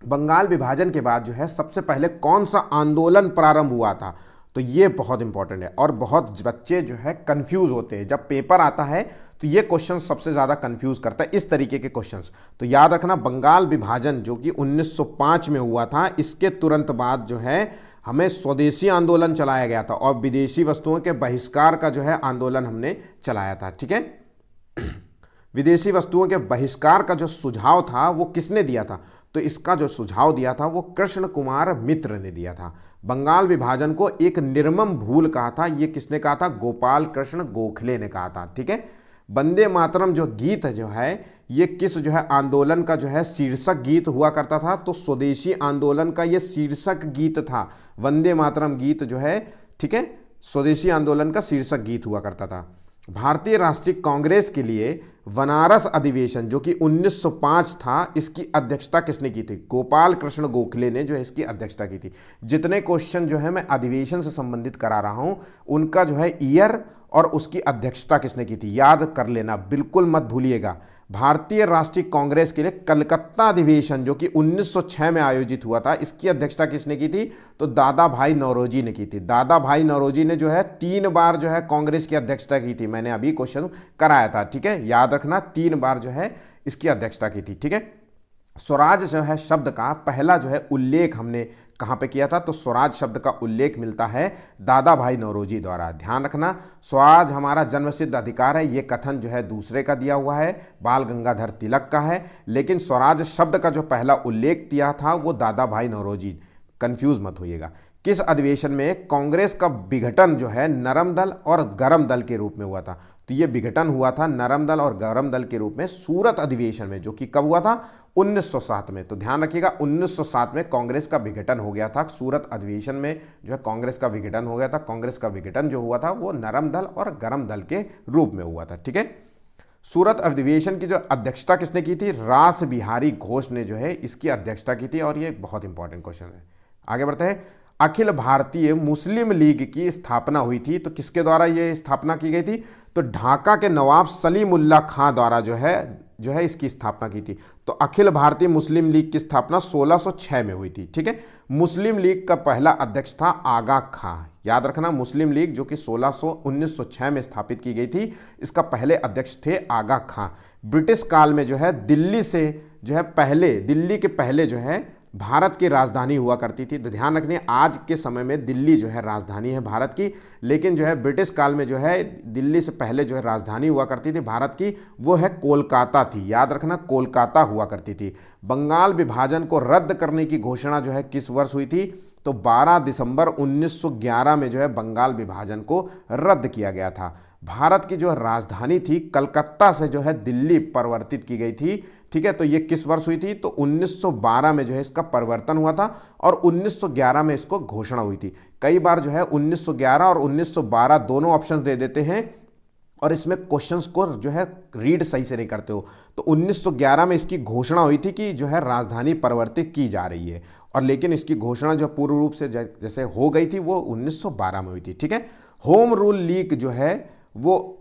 बंगाल विभाजन के बाद जो है सबसे पहले कौन सा आंदोलन प्रारंभ हुआ था? तो ये बहुत इंपॉर्टेंट है और बहुत बच्चे जो है कंफ्यूज होते हैं जब पेपर आता है, तो ये क्वेश्चन सबसे ज़्यादा कंफ्यूज करता है, इस तरीके के क्वेश्चंस। तो याद रखना, बंगाल विभाजन जो कि 1905 में हुआ था, इसके तुरंत बाद जो है हमें स्वदेशी आंदोलन चलाया गया था और विदेशी वस्तुओं के बहिष्कार का जो है आंदोलन हमने चलाया था। ठीक है। विदेशी वस्तुओं के बहिष्कार का जो सुझाव था वो किसने दिया था? तो इसका जो सुझाव दिया था वो कृष्ण कुमार मित्र ने दिया था। बंगाल विभाजन को एक निर्मम भूल कहा था, ये किसने कहा था? गोपाल कृष्ण गोखले ने कहा था। ठीक है। वंदे मातरम जो गीत जो है ये किस जो है आंदोलन का जो है शीर्षक गीत हुआ करता था? तो स्वदेशी आंदोलन का ये शीर्षक गीत था। वंदे मातरम गीत जो है, ठीक है, स्वदेशी आंदोलन का शीर्षक गीत हुआ करता था। भारतीय राष्ट्रीय कांग्रेस के लिए बनारस अधिवेशन जो कि 1905 था, इसकी अध्यक्षता किसने की थी? गोपाल कृष्ण गोखले ने जो है इसकी अध्यक्षता की थी। जितने क्वेश्चन जो है मैं अधिवेशन से संबंधित करा रहा हूं, उनका जो है ईयर और उसकी अध्यक्षता किसने की थी याद कर लेना, बिल्कुल मत भूलिएगा। भारतीय राष्ट्रीय कांग्रेस के लिए कलकत्ता अधिवेशन जो कि 1906 में आयोजित हुआ था, इसकी अध्यक्षता किसने की थी? तो दादा भाई नौरोजी ने की थी। दादा भाई नौरोजी ने जो है 3 बार जो है कांग्रेस की अध्यक्षता की थी। मैंने अभी क्वेश्चन कराया था। ठीक है, याद रखना, 3 बार जो है इसकी अध्यक्षता की थी। ठीक है। स्वराज जो है शब्द का पहला जो है उल्लेख हमने कहाँ पे किया था? तो स्वराज शब्द का उल्लेख मिलता है दादा भाई नौरोजी द्वारा। ध्यान रखना, स्वराज हमारा जन्मसिद्ध अधिकार है, ये कथन जो है दूसरे का दिया हुआ है, बाल गंगाधर तिलक का है, लेकिन स्वराज शब्द का जो पहला उल्लेख किया था वो दादा भाई नौरोजी। कंफ्यूज मत होइएगा। किस अधिवेशन में कांग्रेस का विघटन जो है नरम दल और गरम दल के रूप में हुआ था? तो ये विघटन हुआ था नरम दल और गरम दल के रूप में सूरत अधिवेशन में, जो कि कब हुआ था? 1907 में। तो ध्यान रखिएगा, 1907 में कांग्रेस का विघटन हो गया था। सूरत अधिवेशन में जो है कांग्रेस का विघटन हो गया था। कांग्रेस का विघटन जो हुआ था वो नरम दल और गरम दल के रूप में हुआ था। ठीक है। सूरत अधिवेशन की जो अध्यक्षता किसने की थी? रास बिहारी घोष ने जो है इसकी अध्यक्षता की थी और ये बहुत इंपॉर्टेंट क्वेश्चन है। आगे बढ़ते हैं। अखिल भारतीय मुस्लिम लीग की स्थापना हुई थी, तो किसके द्वारा ये स्थापना की गई थी? तो ढाका के नवाब सलीमुल्लाह खां द्वारा जो है इसकी स्थापना की थी। तो अखिल भारतीय मुस्लिम लीग की स्थापना 1606 में हुई थी। ठीक है। मुस्लिम लीग का पहला अध्यक्ष था आगा खां। याद रखना, मुस्लिम लीग जो कि 1906 में स्थापित की गई थी, इसका पहले अध्यक्ष थे आगा खां। ब्रिटिश काल में जो है दिल्ली से जो है दिल्ली के पहले जो है भारत की राजधानी हुआ करती थी। तो ध्यान रखना, आज के समय में दिल्ली जो है राजधानी है भारत की, लेकिन जो है ब्रिटिश काल में जो है दिल्ली से पहले जो है राजधानी हुआ करती थी भारत की, वो है कोलकाता थी। याद रखना, कोलकाता हुआ करती थी। बंगाल विभाजन को रद्द करने की घोषणा जो है किस वर्ष हुई थी? तो 12 दिसंबर 1911 में जो है बंगाल विभाजन को रद्द किया गया था। भारत की जो राजधानी थी कलकत्ता से जो है दिल्ली परिवर्तित की गई थी। ठीक है। तो ये किस वर्ष हुई थी? तो 1912 में जो है इसका परिवर्तन हुआ था और 1911 में इसको घोषणा हुई थी। कई बार जो है 1911 और 1912 दोनों ऑप्शन दे देते हैं और इसमें क्वेश्चंस को जो है रीड सही से नहीं करते हो। तो 1911 में इसकी घोषणा हुई थी कि जो है राजधानी परिवर्तित की जा रही है, और लेकिन इसकी घोषणा जो पूर्ण रूप से जैसे हो गई थी वो 1912 में हुई थी। ठीक है। होम रूल लीग जो है वो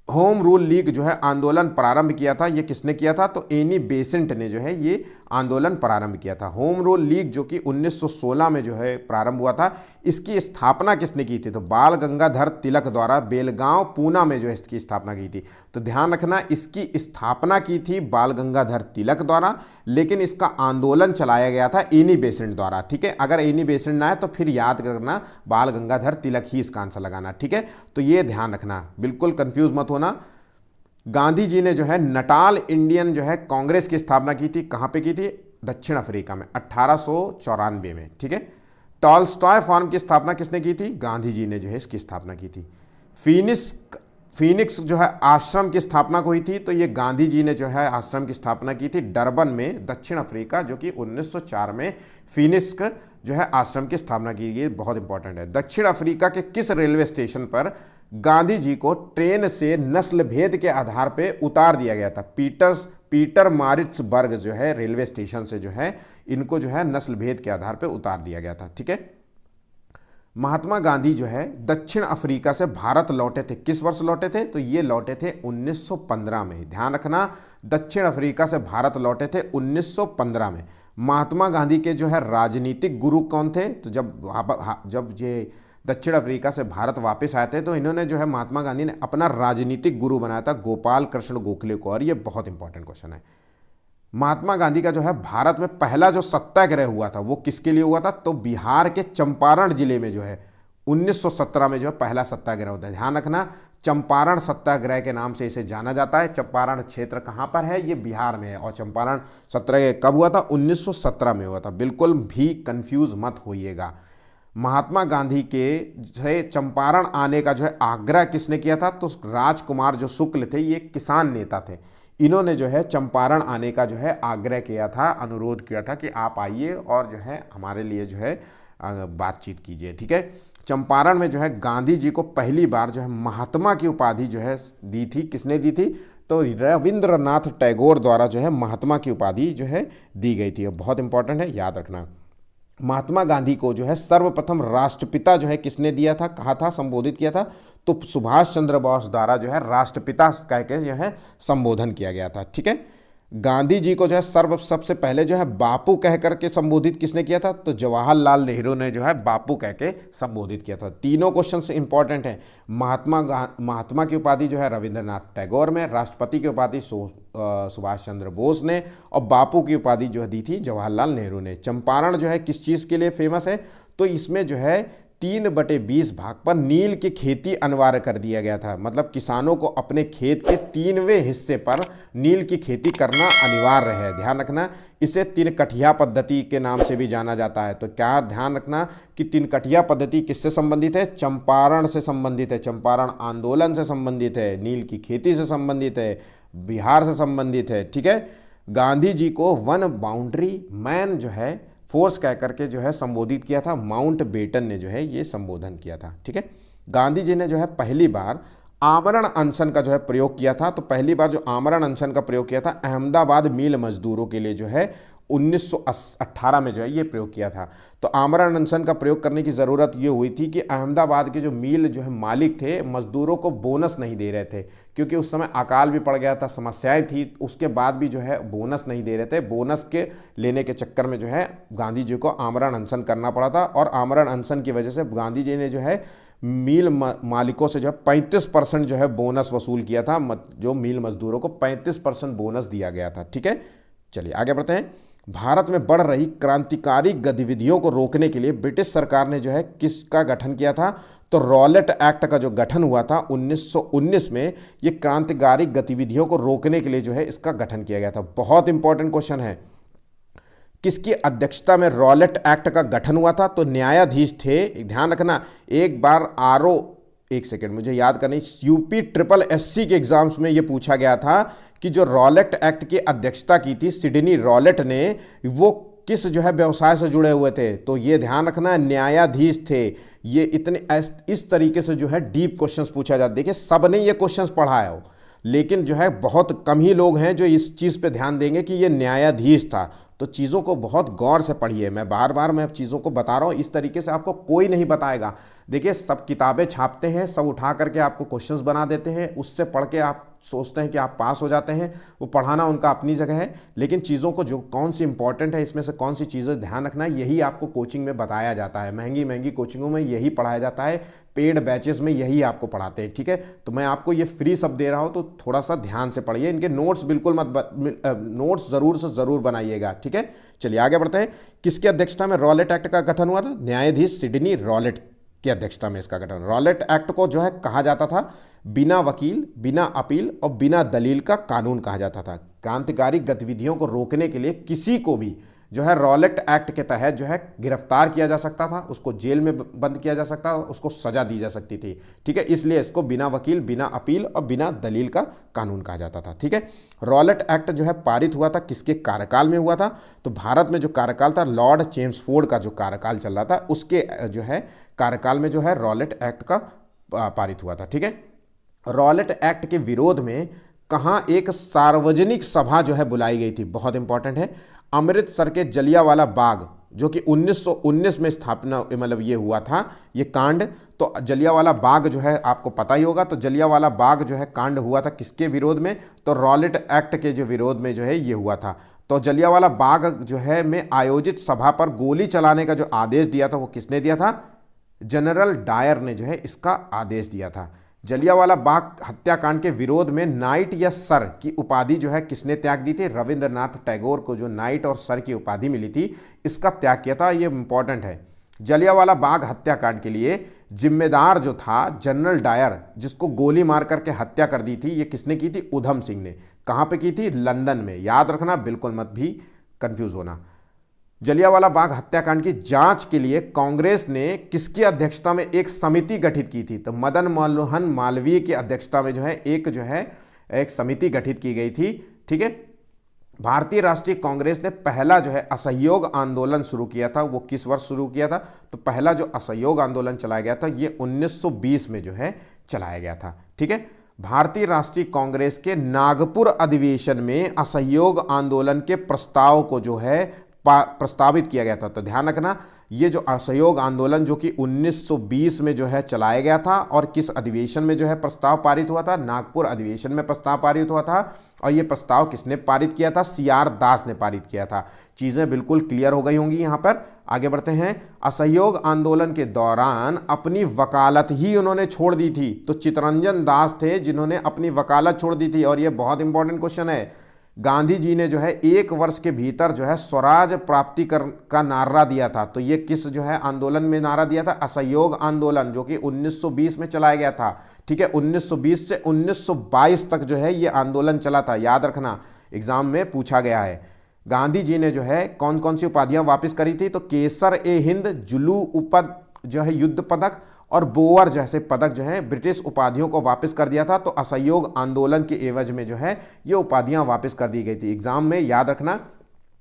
होम रूल लीग जो है आंदोलन प्रारंभ किया था, ये किसने किया था? तो एनी बेसेंट ने जो है ये आंदोलन प्रारंभ किया था। होम रूल लीग जो कि 1916 में जो है प्रारंभ हुआ था, इसकी स्थापना किसने की थी? तो बाल गंगाधर तिलक द्वारा बेलगांव पूना में जो है इसकी स्थापना की थी। तो ध्यान रखना, इसकी स्थापना की थी बाल गंगाधर तिलक द्वारा, लेकिन इसका आंदोलन चलाया गया था एनी बेसेंट द्वारा। ठीक है, अगर एनी बेसेंट ना है तो फिर याद करना बाल गंगाधर तिलक ही इसका आंसर लगाना। ठीक है, तो ये ध्यान रखना, बिल्कुल कंफ्यूज मत होना। गांधी जी ने जो है नटाल इंडियन जो है कांग्रेस की स्थापना की थी, कहां पे की थी? दक्षिण अफ्रीका में 1894 में। ठीक है, टॉल्स्टॉय फार्म की स्थापना किसने की थी? गांधी जी ने जो है इसकी स्थापना की थी। फीनिक्स जो है आश्रम की स्थापना हुई थी, तो ये गांधी जी ने जो है आश्रम की स्थापना की थी डरबन में, दक्षिण अफ्रीका, जो कि 1904 में फीनिक्स जो है आश्रम की स्थापना की गई। बहुत इंपॉर्टेंट है। दक्षिण अफ्रीका के किस रेलवे स्टेशन पर गांधी जी को ट्रेन से नस्ल भेद के आधार पर उतार दिया गया था? पीटर मारिट्सबर्ग जो है रेलवे स्टेशन से जो है इनको जो है नस्ल भेद के आधार पर उतार दिया गया था। ठीक है, महात्मा गांधी जो है दक्षिण अफ्रीका से भारत लौटे थे, किस वर्ष लौटे थे? तो ये लौटे थे 1915 में। ध्यान रखना, दक्षिण अफ्रीका से भारत लौटे थे 1915 में। महात्मा गांधी के जो है राजनीतिक गुरु कौन थे? तो जब ये दक्षिण अफ्रीका से भारत वापस आए थे तो इन्होंने जो है महात्मा गांधी ने अपना राजनीतिक गुरु बनाया था गोपाल कृष्ण गोखले को। और ये बहुत इंपॉर्टेंट क्वेश्चन है। महात्मा गांधी का जो है भारत में पहला जो सत्याग्रह हुआ था वो किसके लिए हुआ था? तो बिहार के चंपारण जिले में जो है 1917 में जो है पहला सत्याग्रह होता है। ध्यान रखना, चंपारण सत्याग्रह के नाम से इसे जाना जाता है। चंपारण क्षेत्र कहाँ पर है? ये बिहार में है। और चंपारण सत्याग्रह कब हुआ था? 1917 में हुआ था। बिल्कुल भी कंफ्यूज मत होइएगा। महात्मा गांधी के चंपारण आने का जो है आग्रह किसने किया था? तो राजकुमार जो शुक्ल थे, ये किसान नेता थे, इन्होंने जो है चंपारण आने का जो है आग्रह किया था, अनुरोध किया था कि आप आइए और जो है हमारे लिए जो है बातचीत कीजिए। ठीक है, चंपारण में जो है गांधी जी को पहली बार जो है महात्मा की उपाधि जो है दी थी, किसने दी थी? तो रविंद्रनाथ टैगोर द्वारा जो है महात्मा की उपाधि जो है दी गई थी। बहुत इंपॉर्टेंट है, याद रखना। महात्मा गांधी को जो है सर्वप्रथम राष्ट्रपिता जो है किसने दिया था, कहा था, संबोधित किया था? तो सुभाष चंद्र बोस द्वारा जो है राष्ट्रपिता कह के जो है संबोधन किया गया था। ठीक है, गांधी जी को जो है सबसे पहले जो है बापू कह करके संबोधित किसने किया था? तो जवाहरलाल नेहरू ने जो है बापू कह के संबोधित किया था। तीनों क्वेश्चन इंपॉर्टेंट हैं। महात्मा की उपाधि जो है रविंद्रनाथ टैगोर में, राष्ट्रपति की उपाधि सुभाष चंद्र बोस ने, और बापू की उपाधि जो है दी थी जवाहरलाल नेहरू ने। चंपारण जो है किस चीज़ के लिए फेमस है? तो इसमें जो है 3/20 भाग पर नील की खेती अनिवार्य कर दिया गया था। मतलब किसानों को अपने खेत के 3वें हिस्से पर नील की खेती करना अनिवार्य है। ध्यान रखना, इसे 3 कठिया पद्धति के नाम से भी जाना जाता है। तो क्या ध्यान रखना कि 3 कठिया पद्धति किससे संबंधित है? चंपारण से संबंधित है, चंपारण आंदोलन से संबंधित है, नील की खेती से संबंधित है, बिहार से संबंधित है। ठीक है, गांधी जी को वन बाउंड्री मैन जो है फोर्स कह करके जो है संबोधित किया था, माउंट बेटन ने जो है ये संबोधन किया था। ठीक है, गांधी जी ने जो है पहली बार आमरण अनशन का जो है प्रयोग किया था। तो पहली बार जो आमरण अनशन का प्रयोग किया था अहमदाबाद मिल मजदूरों के लिए जो है 1918 में जो है ये प्रयोग किया था। तो आमरण अनशन का प्रयोग करने की ज़रूरत ये हुई थी कि अहमदाबाद के जो मिल जो है मालिक थे, मजदूरों को बोनस नहीं दे रहे थे, क्योंकि उस समय अकाल भी पड़ गया था, समस्याएं थी, उसके बाद भी जो है बोनस नहीं दे रहे थे। बोनस के लेने के चक्कर में जो है गांधी जी को आमरण अनशन करना पड़ा था। और आमरण अनशन की वजह से गांधी जी ने जो है मिल मालिकों से जो है 35% जो है बोनस वसूल किया था। जो मिल मजदूरों को 35% बोनस दिया गया था। ठीक है, चलिए आगे बढ़ते हैं। भारत में बढ़ रही क्रांतिकारी गतिविधियों को रोकने के लिए ब्रिटिश सरकार ने जो है किसका गठन किया था? तो रॉलेट एक्ट का जो गठन हुआ था 1919 में, ये क्रांतिकारी गतिविधियों को रोकने के लिए जो है इसका गठन किया गया था। बहुत इंपॉर्टेंट क्वेश्चन है, किसकी अध्यक्षता में रॉलेट एक्ट का गठन हुआ था? तो न्यायाधीश थे, ध्यान रखना, एक बार एक सेकेंड मुझे याद करनी, यूपी SSSC के एग्जाम्स में ये पूछा गया था कि जो रॉलेट एक्ट की अध्यक्षता की थी सिडनी रॉलेट ने, वो किस जो है व्यवसाय से जुड़े हुए थे? तो ये ध्यान रखना, न्यायाधीश थे। ये इतने इस तरीके से जो है डीप क्वेश्चंस पूछा जाता है। देखिए सब ने ये क्वेश्चंस पढ़ा है, लेकिन जो है बहुत कम ही लोग हैं जो इस चीज़ पे ध्यान देंगे कि ये न्यायाधीश था। तो चीज़ों को बहुत गौर से पढ़िए। मैं बार बार चीज़ों को बता रहा हूँ, इस तरीके से आपको कोई नहीं बताएगा। देखिए सब किताबें छापते हैं, सब उठा करके आपको क्वेश्चंस बना देते हैं, उससे पढ़ के आप सोचते हैं कि आप पास हो जाते हैं। वो पढ़ाना उनका अपनी जगह है, लेकिन चीज़ों को जो कौन सी इंपॉर्टेंट है, इसमें से कौन सी चीज़ें ध्यान रखना है, यही आपको कोचिंग में बताया जाता है। महंगी महंगी कोचिंगों में यही पढ़ाया जाता है, पेड बैचेस में यही आपको पढ़ाते हैं, ठीक है। तो मैं आपको ये फ्री सब दे रहा हूँ, तो थोड़ा सा ध्यान से पढ़िए। इनके नोट्स बिल्कुल नोट्स ज़रूर से ज़रूर बनाइएगा, ठीक है। चलिए आगे बढ़ते हैं। किसकी अध्यक्षता में रॉलेट एक्ट का गठन हुआ था? न्यायाधीश सिडनी रॉलेट की अध्यक्षता में इसका गठन। रॉलेट एक्ट को जो है कहा जाता था बिना वकील, बिना अपील और बिना दलील का कानून कहा जाता था। क्रांतिकारी गतिविधियों को रोकने के लिए किसी को भी जो है रॉलेट एक्ट के तहत जो है गिरफ्तार किया जा सकता था, उसको जेल में बंद किया जा सकता था, उसको सजा दी जा सकती थी, ठीक है। इसलिए इसको बिना वकील, बिना अपील और बिना दलील का कानून कहा जाता था, ठीक है। रॉलेट एक्ट जो है पारित हुआ था किसके कार्यकाल में हुआ था? तो भारत में जो कार्यकाल था, लॉर्ड चेम्सफोर्ड का जो कार्यकाल चल रहा था, उसके जो है कार्यकाल में जो है रॉलेट एक्ट का पारित हुआ था, ठीक है। रॉलेट एक्ट के विरोध में कहाँ एक सार्वजनिक सभा जो है बुलाई गई थी? बहुत इंपॉर्टेंट है। अमृतसर के जलियांवाला बाग, जो कि 1919 में स्थापना मतलब ये हुआ था ये कांड। तो जलियांवाला बाग जो है आपको पता ही होगा। तो जलियांवाला बाग जो है कांड हुआ था किसके विरोध में? तो रॉलेट एक्ट के जो विरोध में जो है ये हुआ था। तो जलियांवाला बाग जो है में आयोजित सभा पर गोली चलाने का जो आदेश दिया था वो किसने दिया था? जनरल डायर ने जो है इसका आदेश दिया था। जलियांवाला बाग हत्याकांड के विरोध में नाइट या सर की उपाधि जो है किसने त्याग दी थी? रविंद्रनाथ टैगोर को जो नाइट और सर की उपाधि मिली थी इसका त्याग किया था। ये इंपॉर्टेंट है। जलियांवाला बाग हत्याकांड के लिए जिम्मेदार जो था जनरल डायर, जिसको गोली मार करके हत्या कर दी थी, ये किसने की थी? उधम सिंह ने। कहाँ पे की थी? लंदन में। याद रखना, बिल्कुल मत भी कंफ्यूज होना। जलियांवाला बाग हत्याकांड की जांच के लिए कांग्रेस ने किसकी अध्यक्षता में एक समिति गठित की थी? तो मदन मोहन मालवीय की अध्यक्षता में जो है एक समिति गठित की गई थी, ठीक है। भारतीय राष्ट्रीय कांग्रेस ने पहला जो है असहयोग आंदोलन शुरू किया था, वो किस वर्ष शुरू किया था? तो पहला जो असहयोग आंदोलन चलाया गया था ये 1920 में जो है चलाया गया था, ठीक है। भारतीय राष्ट्रीय कांग्रेस के नागपुर अधिवेशन में असहयोग आंदोलन के प्रस्ताव को जो है प्रस्तावित किया गया था। तो ध्यान रखना, ये जो असहयोग आंदोलन जो कि 1920 में जो है चलाया गया था, और किस अधिवेशन में जो है प्रस्ताव पारित हुआ था? नागपुर अधिवेशन में प्रस्ताव पारित हुआ था। और ये प्रस्ताव किसने पारित किया था? सीआर दास ने पारित किया था। चीजें बिल्कुल क्लियर हो गई होंगी। यहां पर आगे बढ़ते हैं। असहयोग आंदोलन के दौरान अपनी वकालत ही उन्होंने छोड़ दी थी। तो चित्तरंजन दास थे जिन्होंने अपनी वकालत छोड़ दी थी। और ये बहुत इंपॉर्टेंट क्वेश्चन है। गांधी जी ने जो है 1 वर्ष के भीतर जो है स्वराज प्राप्ति का नारा दिया था। तो ये किस जो है आंदोलन में नारा दिया था? असहयोग आंदोलन, जो कि 1920 में चलाया गया था, ठीक है। 1920 से 1922 तक जो है ये आंदोलन चला था। याद रखना, एग्जाम में पूछा गया है। गांधी जी ने जो है कौन कौन सी उपाधियां वापस करी थी? तो केसर ए हिंद, जुलू जो है युद्ध पदक, और बोअर जैसे पदक जो है ब्रिटिश उपाधियों को वापस कर दिया था। तो असहयोग आंदोलन के एवज में जो है ये उपाधियां वापस कर दी गई थी। एग्जाम में याद रखना,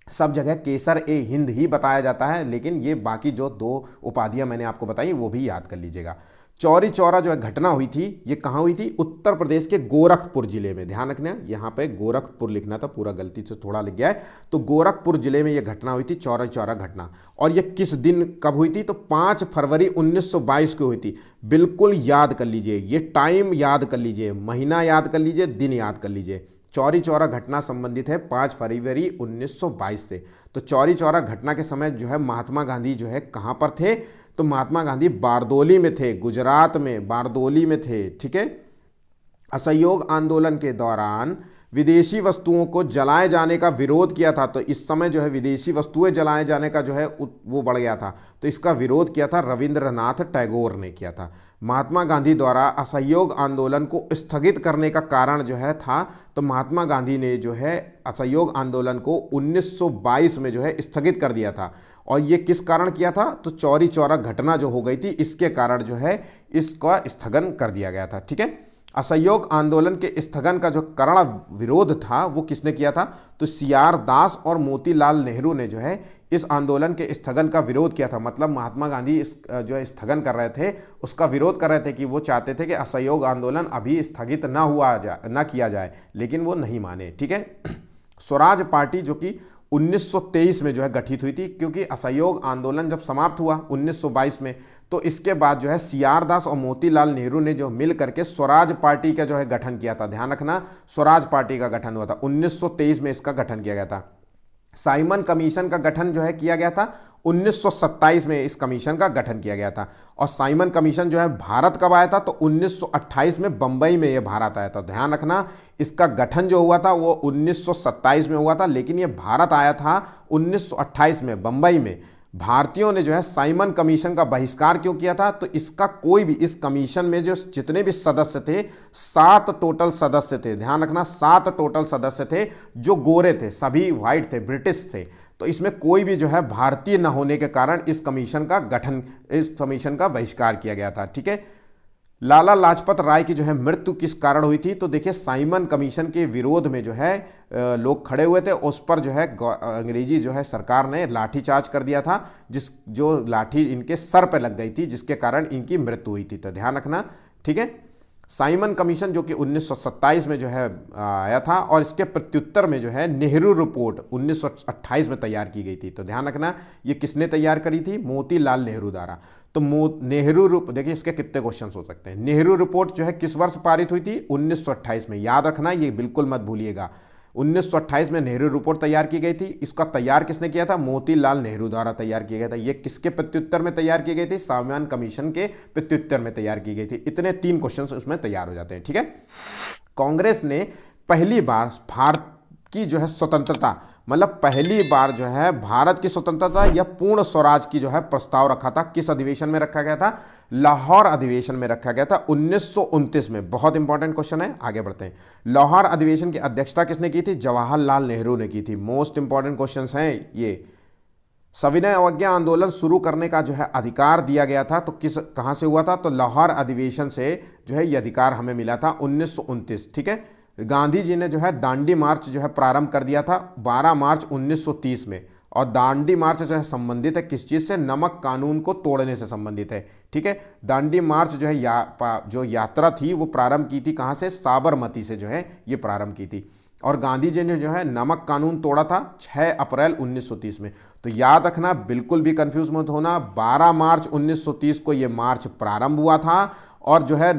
सब जगह केसर ए हिंद ही बताया जाता है, लेकिन ये बाकी जो 2 उपाधियां मैंने आपको बताई वो भी याद कर लीजिएगा। चौरी चौरा जो है घटना हुई थी, ये कहाँ हुई थी? उत्तर प्रदेश के गोरखपुर जिले में। ध्यान रखना, यहाँ पे गोरखपुर लिखना था, पूरा गलती से थोड़ा लिख गया है। तो गोरखपुर जिले में ये घटना हुई थी, चौरी चौरा घटना। और ये किस दिन कब हुई थी? तो 5 फरवरी 1922 को हुई थी। बिल्कुल याद कर लीजिए, ये टाइम याद कर लीजिए, महीना याद कर लीजिए, दिन याद कर लीजिए। चौरी चौरा घटना संबंधित है 5 फरवरी 1922 से। तो चौरी चौरा घटना के समय जो है महात्मा गांधी जो है कहाँ पर थे? तो महात्मा गांधी बारदोली में थे, गुजरात में बारदोली में थे, ठीक है। असहयोग आंदोलन के दौरान विदेशी वस्तुओं को जलाए जाने का विरोध किया था। तो इस समय जो है विदेशी वस्तुएं जलाए जाने का जो है वो बढ़ गया था। तो इसका विरोध किया था रविंद्रनाथ टैगोर ने किया था। महात्मा गांधी द्वारा असहयोग आंदोलन को स्थगित करने का कारण जो है था, तो महात्मा गांधी ने जो है असहयोग आंदोलन को 1922 में जो है स्थगित कर दिया था। और ये किस कारण किया था? तो चौरी चौरा घटना जो हो गई थी इसके कारण जो है इसका स्थगन कर दिया गया था, ठीक है। असहयोग आंदोलन के स्थगन का जो कड़ा विरोध था वो किसने किया था? तो सीआर दास और मोतीलाल नेहरू ने जो है इस आंदोलन के स्थगन का विरोध किया था। मतलब महात्मा गांधी इस जो है स्थगन कर रहे थे, उसका विरोध कर रहे थे कि वो चाहते थे कि असहयोग आंदोलन अभी स्थगित ना किया जाए, लेकिन वो नहीं माने, ठीक है। स्वराज पार्टी जो कि 1923 में जो है गठित हुई थी, क्योंकि असहयोग आंदोलन जब समाप्त हुआ 1922 में, तो इसके बाद जो है सीआर दास और मोतीलाल नेहरू ने जो मिल करके स्वराज पार्टी का जो है गठन किया था। ध्यान रखना, स्वराज पार्टी का गठन हुआ था 1923 में, इसका गठन किया गया था। साइमन कमीशन का गठन जो है किया गया था 1927 में, इस कमीशन का गठन किया गया था। और साइमन कमीशन जो है भारत कब आया था, तो 1928 में बंबई में ये भारत आया था। ध्यान रखना, इसका गठन जो हुआ था वो 1927 में हुआ था, लेकिन ये भारत आया था 1928 में बंबई में। भारतीयों ने जो है साइमन कमीशन का बहिष्कार क्यों किया था, तो इसका कोई भी, इस कमीशन में जो जितने भी सदस्य थे, 7 टोटल सदस्य थे। ध्यान रखना, 7 टोटल सदस्य थे जो गोरे थे, सभी व्हाइट थे, ब्रिटिश थे। तो इसमें कोई भी जो है भारतीय न होने के कारण इस कमीशन का बहिष्कार किया गया था। ठीक है, लाला लाजपत राय की जो है मृत्यु किस कारण हुई थी, तो देखिए साइमन कमीशन के विरोध में जो है लोग खड़े हुए थे, उस पर जो है अंग्रेजी जो है सरकार ने लाठीचार्ज कर दिया था, जो लाठी इनके सर पे लग गई थी, जिसके कारण इनकी मृत्यु हुई थी। तो ध्यान रखना, ठीक है। साइमन कमीशन जो कि 1927 में जो है आया था, और इसके प्रत्युत्तर में जो है नेहरू रिपोर्ट 1928 में तैयार की गई थी। तो ध्यान रखना, ये किसने तैयार करी थी, मोतीलाल नेहरू द्वारा। तो नेहरू, देखिए इसके कितने क्वेश्चन हो सकते हैं। नेहरू रिपोर्ट जो है किस वर्ष पारित हुई थी, 1928 में। याद रखना, ये बिल्कुल मत भूलिएगा, 1928 में नेहरू रिपोर्ट तैयार की गई थी। इसका तैयार किसने किया था, मोतीलाल नेहरू द्वारा तैयार किया गया था। ये किसके प्रत्युत्तर में तैयार की गई थी, साइमन कमीशन के प्रत्युत्तर में तैयार की गई थी। इतने 3 क्वेश्चन उसमें तैयार हो जाते हैं। ठीक है, कांग्रेस ने पहली बार भारत की जो है स्वतंत्रता, मतलब पहली बार जो है भारत की स्वतंत्रता या पूर्ण स्वराज की जो है प्रस्ताव रखा था, किस अधिवेशन में रखा गया था, लाहौर अधिवेशन में रखा गया था 1929 में। बहुत इंपॉर्टेंट क्वेश्चन है, आगे बढ़ते हैं। लाहौर अधिवेशन की अध्यक्षता किसने की थी, जवाहरलाल नेहरू ने की थी। मोस्ट इंपॉर्टेंट क्वेश्चन हैं ये। सविनय अवज्ञा आंदोलन शुरू करने का जो है अधिकार दिया गया था, तो कहां से हुआ था, तो लाहौर अधिवेशन से जो है ये अधिकार हमें मिला था 1929। ठीक है, गांधी जी ने जो है दांडी मार्च जो है प्रारंभ कर दिया था 12 मार्च 1930 में, और दांडी मार्च जो है संबंधित है किस चीज़ से, नमक कानून को तोड़ने से संबंधित है। ठीक है, दांडी मार्च जो है जो यात्रा थी वो प्रारंभ की थी कहाँ से, साबरमती से जो है ये प्रारंभ की थी। और गांधी जी ने जो है नमक कानून तोड़ा था 6 अप्रैल 1930 में। तो याद रखना, बिल्कुल भी कंफ्यूज मत होना, 12 मार्च 1930 को ये मार्च प्रारंभ हुआ था, और जो है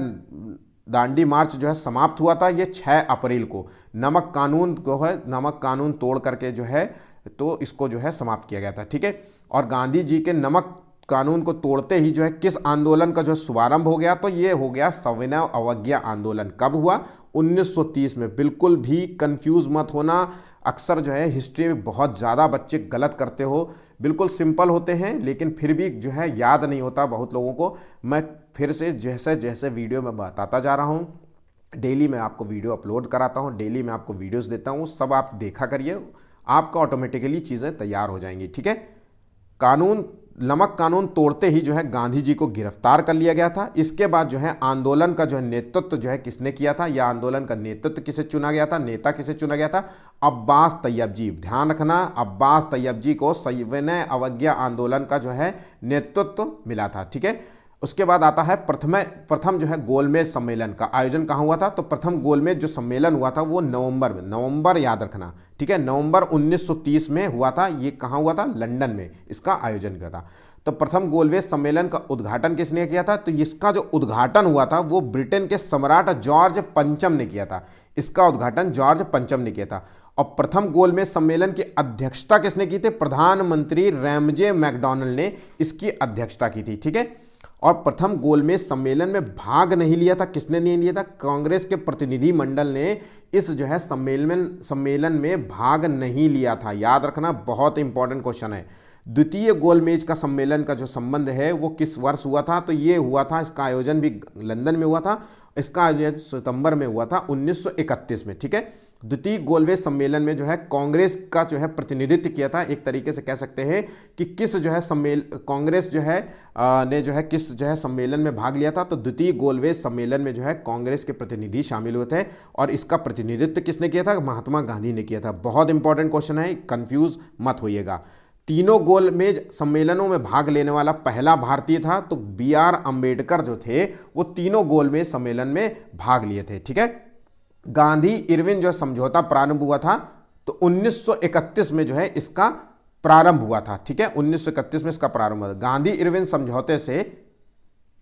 दांडी मार्च जो है समाप्त हुआ था ये 6 अप्रैल को। नमक कानून को है, नमक कानून तोड़ करके जो है तो इसको जो है समाप्त किया गया था। ठीक है, और गांधी जी के नमक कानून को तोड़ते ही जो है किस आंदोलन का जो शुभारंभ हो गया, तो ये हो गया सविनय अवज्ञा आंदोलन। कब हुआ, 1930 में। बिल्कुल भी कंफ्यूज मत होना, अक्सर जो है हिस्ट्री में बहुत ज़्यादा बच्चे गलत करते हो, बिल्कुल सिंपल होते हैं लेकिन फिर भी जो है याद नहीं होता बहुत लोगों को। मैं फिर से जैसे जैसे वीडियो में बताता जा रहा हूँ, डेली मैं आपको वीडियो अपलोड कराता हूँ, डेली मैं आपको वीडियोस देता हूँ, सब आप देखा करिए, आपका ऑटोमेटिकली चीज़ें तैयार हो जाएंगी। ठीक है, नमक कानून तोड़ते ही जो है गांधी जी को गिरफ्तार कर लिया गया था। इसके बाद जो है आंदोलन का जो है नेतृत्व जो है किसने किया था, या आंदोलन का नेतृत्व किसे चुना गया था, नेता किसे चुना गया था, अब्बास तैयब जी। ध्यान रखना, अब्बास तैयब जी को सविनय अवज्ञा आंदोलन का जो है नेतृत्व मिला था। ठीक है, उसके बाद आता है प्रथम जो है गोलमेज सम्मेलन का आयोजन कहाँ हुआ था, तो प्रथम गोलमेज जो सम्मेलन हुआ था वो नवंबर में, नवंबर याद रखना। ठीक है, नवंबर 1930 में हुआ था। ये कहाँ हुआ था, लंदन में इसका आयोजन किया था। तो प्रथम गोलमेज सम्मेलन का उद्घाटन किसने किया था, तो इसका जो उद्घाटन हुआ था वो ब्रिटेन के सम्राट जॉर्ज पंचम ने किया था। इसका उद्घाटन जॉर्ज पंचम ने किया था। और प्रथम गोलमेज सम्मेलन की अध्यक्षता किसने की थी, प्रधानमंत्री रैमजे मैकडॉनल्ड ने इसकी अध्यक्षता की थी। ठीक है, और प्रथम गोलमेज सम्मेलन में भाग नहीं लिया था, किसने नहीं लिया था, कांग्रेस के प्रतिनिधि मंडल ने इस जो है सम्मेलन में भाग नहीं लिया था। याद रखना, बहुत इंपॉर्टेंट क्वेश्चन है। द्वितीय गोलमेज का सम्मेलन का जो संबंध है वो किस वर्ष हुआ था, तो ये हुआ था, इसका आयोजन भी लंदन में हुआ था, इसका आयोजन सितंबर में हुआ था 1931 में। ठीक है, द्वितीय गोलमेज सम्मेलन में जो है कांग्रेस का जो है प्रतिनिधित्व किया था। एक तरीके से कह सकते हैं कि किस जो है कांग्रेस जो है ने जो है किस जो है सम्मेलन में भाग लिया था, तो द्वितीय गोलमेज सम्मेलन में जो है कांग्रेस के प्रतिनिधि शामिल हुए थे, और इसका प्रतिनिधित्व किसने किया था, महात्मा गांधी ने किया था। बहुत इंपॉर्टेंट क्वेश्चन है, कंफ्यूज मत होइएगा। तीनों गोलमेज सम्मेलनों में भाग लेने वाला पहला भारतीय था, तो BR अम्बेडकर जो थे वो तीनों गोलमेज सम्मेलन में भाग लिए थे। ठीक है, गांधी इरविन जो समझौता प्रारंभ हुआ था तो 1931 में जो है इसका प्रारंभ हुआ था। ठीक है, 1931 में इसका प्रारंभ हुआ था। गांधी इरविन समझौते से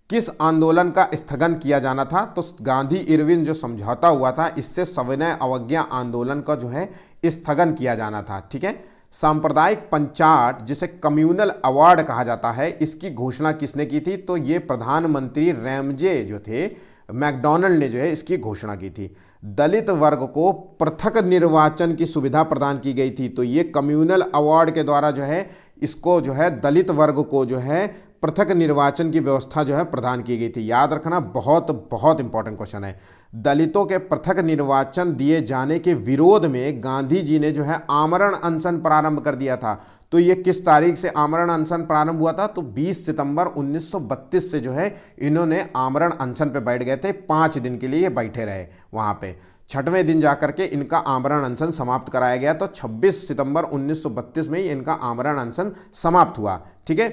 किस आंदोलन का स्थगन किया जाना था? तो गांधी इरविन जो समझौता हुआ था इससे सविनय अवज्ञा आंदोलन का जो है स्थगन किया जाना था। ठीक है, सांप्रदायिक पंचायत जिसे कम्युनल अवार्ड कहा जाता है, इसकी घोषणा किसने की थी? तो ये प्रधानमंत्री रैमजे जो थे मैकडॉनल्ड ने जो है इसकी घोषणा की थी। दलित वर्ग को पृथक निर्वाचन की सुविधा प्रदान की गई थी, तो ये कम्युनल अवार्ड के द्वारा जो है इसको जो है दलित वर्ग को जो है पृथक निर्वाचन की व्यवस्था जो है प्रदान की गई थी। याद रखना, बहुत बहुत इंपॉर्टेंट क्वेश्चन है। दलितों के पृथक निर्वाचन दिए जाने के विरोध में गांधी जी ने जो है आमरण अनशन प्रारंभ कर दिया था। तो ये किस तारीख से आमरण अनशन प्रारंभ हुआ था? तो 20 सितंबर 1932 से जो है इन्होंने आमरण अनशन पे बैठ गए थे। 5 दिन के लिए ये बैठे रहे वहां पे। 6वें दिन जाकर के इनका आमरण अनशन समाप्त कराया गया। तो 26 सितंबर 1932 में ही इनका आमरण अनशन समाप्त हुआ। ठीक है,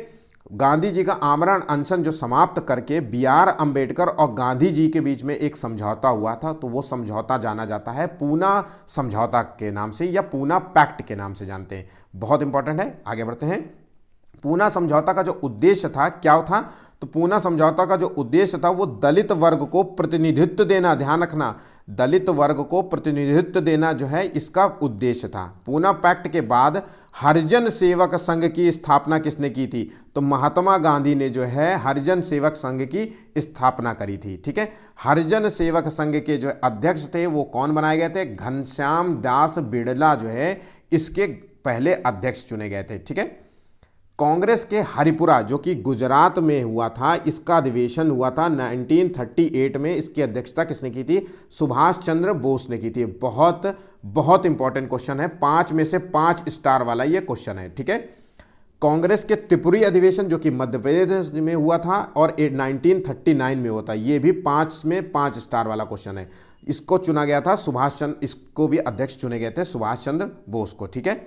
गांधी जी का आमरण अनशन जो समाप्त करके बी.आर. अंबेडकर और गांधी जी के बीच में एक समझौता हुआ था, तो वो समझौता जाना जाता है पूना समझौता के नाम से या पूना पैक्ट के नाम से जानते हैं। बहुत इंपॉर्टेंट है, आगे बढ़ते हैं। पूना समझौता का जो उद्देश्य था क्या था? तो पूना समझौता का जो उद्देश्य था वो दलित वर्ग को प्रतिनिधित्व देना, ध्यान रखना, दलित वर्ग को प्रतिनिधित्व देना जो है इसका उद्देश्य था। पूना पैक्ट के बाद हरिजन सेवक संघ की स्थापना किसने की थी? तो महात्मा गांधी ने जो है हरिजन सेवक संघ की स्थापना करी थी। ठीक है, हरिजन सेवक संघ के जो अध्यक्ष थे वो कौन बनाए गए थे? घनश्याम दास बिड़ला जो है इसके पहले अध्यक्ष चुने गए थे। ठीक है, कांग्रेस के हरिपुरा जो कि गुजरात में हुआ था, इसका अधिवेशन हुआ था 1938 में। इसकी अध्यक्षता किसने की थी? सुभाष चंद्र बोस ने की थी। बहुत बहुत इंपॉर्टेंट क्वेश्चन है, 5 में से 5 स्टार वाला ये क्वेश्चन है। ठीक है, कांग्रेस के त्रिपुरी अधिवेशन जो कि मध्य प्रदेश में हुआ था और 1939 में हुआ था, ये भी 5 में 5 स्टार वाला क्वेश्चन है। इसको चुना गया था सुभाष चंद्र, इसको भी अध्यक्ष चुने गए थे सुभाष चंद्र बोस को। ठीक है,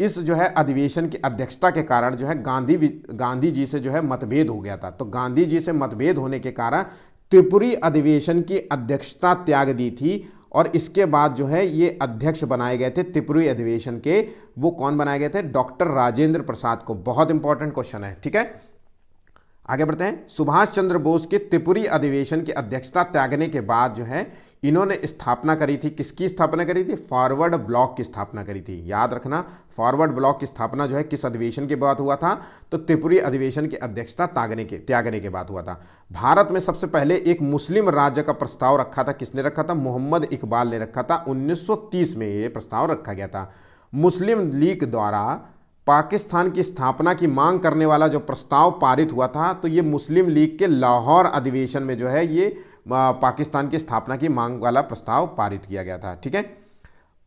इस जो है अधिवेशन की अध्यक्षता के कारण जो है गांधी जी से जो है मतभेद हो गया था। तो गांधी जी से मतभेद होने के कारण त्रिपुरी अधिवेशन की अध्यक्षता त्याग दी थी और इसके बाद जो है ये अध्यक्ष बनाए गए थे त्रिपुरी अधिवेशन के। वो कौन बनाए गए थे? डॉक्टर राजेंद्र प्रसाद को। बहुत इंपॉर्टेंट क्वेश्चन है। ठीक है, आगे बढ़ते हैं। सुभाष चंद्र बोस के त्रिपुरी अधिवेशन की अध्यक्षता त्यागने के बाद जो है इन्होंने स्थापना करी थी, किसकी स्थापना करी थी? फॉरवर्ड ब्लॉक की स्थापना करी थी। याद रखना, फॉरवर्ड ब्लॉक की स्थापना जो है किस अधिवेशन के बाद हुआ था? तो त्रिपुरी अधिवेशन की अध्यक्षता त्यागने के बाद हुआ था। भारत में सबसे पहले एक मुस्लिम राज्य का प्रस्ताव रखा था, किसने रखा था? मोहम्मद इकबाल ने रखा था। 1930 में ये प्रस्ताव रखा गया था। मुस्लिम लीग द्वारा पाकिस्तान की स्थापना की मांग करने वाला जो प्रस्ताव पारित हुआ था, तो ये मुस्लिम लीग के लाहौर अधिवेशन में जो है ये पाकिस्तान की स्थापना की मांग वाला प्रस्ताव पारित किया गया था। ठीक है,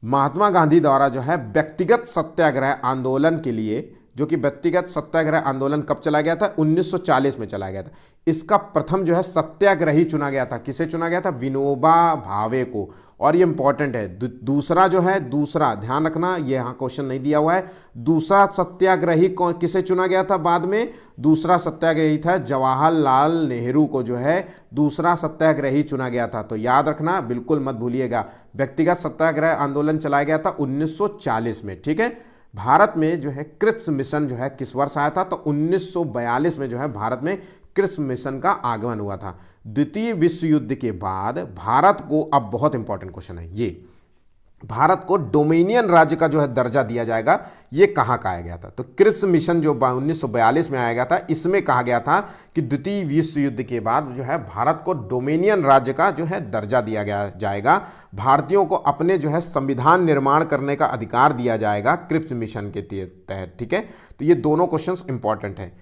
महात्मा गांधी द्वारा जो है व्यक्तिगत सत्याग्रह आंदोलन के लिए, जो कि व्यक्तिगत सत्याग्रह आंदोलन कब चला गया था? 1940 में चला गया था। इसका प्रथम जो है सत्याग्रही चुना गया था। किसे चुना गया था? विनोबा भावे को। और ये इंपॉर्टेंट है, दूसरा जो है, दूसरा ध्यान रखना, ये यहाँ क्वेश्चन नहीं दिया हुआ है। दूसरा सत्याग्रही किसे चुना गया था बाद में? दूसरा सत्याग्रही था जवाहरलाल नेहरू को जो है दूसरा सत्याग्रही चुना गया था। तो याद रखना, बिल्कुल मत भूलिएगा, व्यक्तिगत सत्याग्रह आंदोलन चलाया गया था 1940 में। ठीक है, भारत में जो है क्रिप्स मिशन जो है किस वर्ष आया था? तो 1942 में जो है भारत में क्रिप्स मिशन का आगमन हुआ था। द्वितीय विश्व युद्ध के बाद भारत को, अब बहुत इंपॉर्टेंट क्वेश्चन है ये, भारत को डोमिनियन राज्य का जो है दर्जा दिया जाएगा, ये कहाँ कहा गया था? तो क्रिप्स मिशन जो 1942 में आया गया था, इसमें कहा गया था कि द्वितीय विश्व युद्ध के बाद जो है भारत को डोमिनियन राज्य का जो है दर्जा दिया जाएगा। भारतीयों को अपने जो है संविधान निर्माण करने का अधिकार दिया जाएगा क्रिप्स मिशन के तहत। ठीक है, तो ये दोनों क्वेश्चंस इंपॉर्टेंट हैं।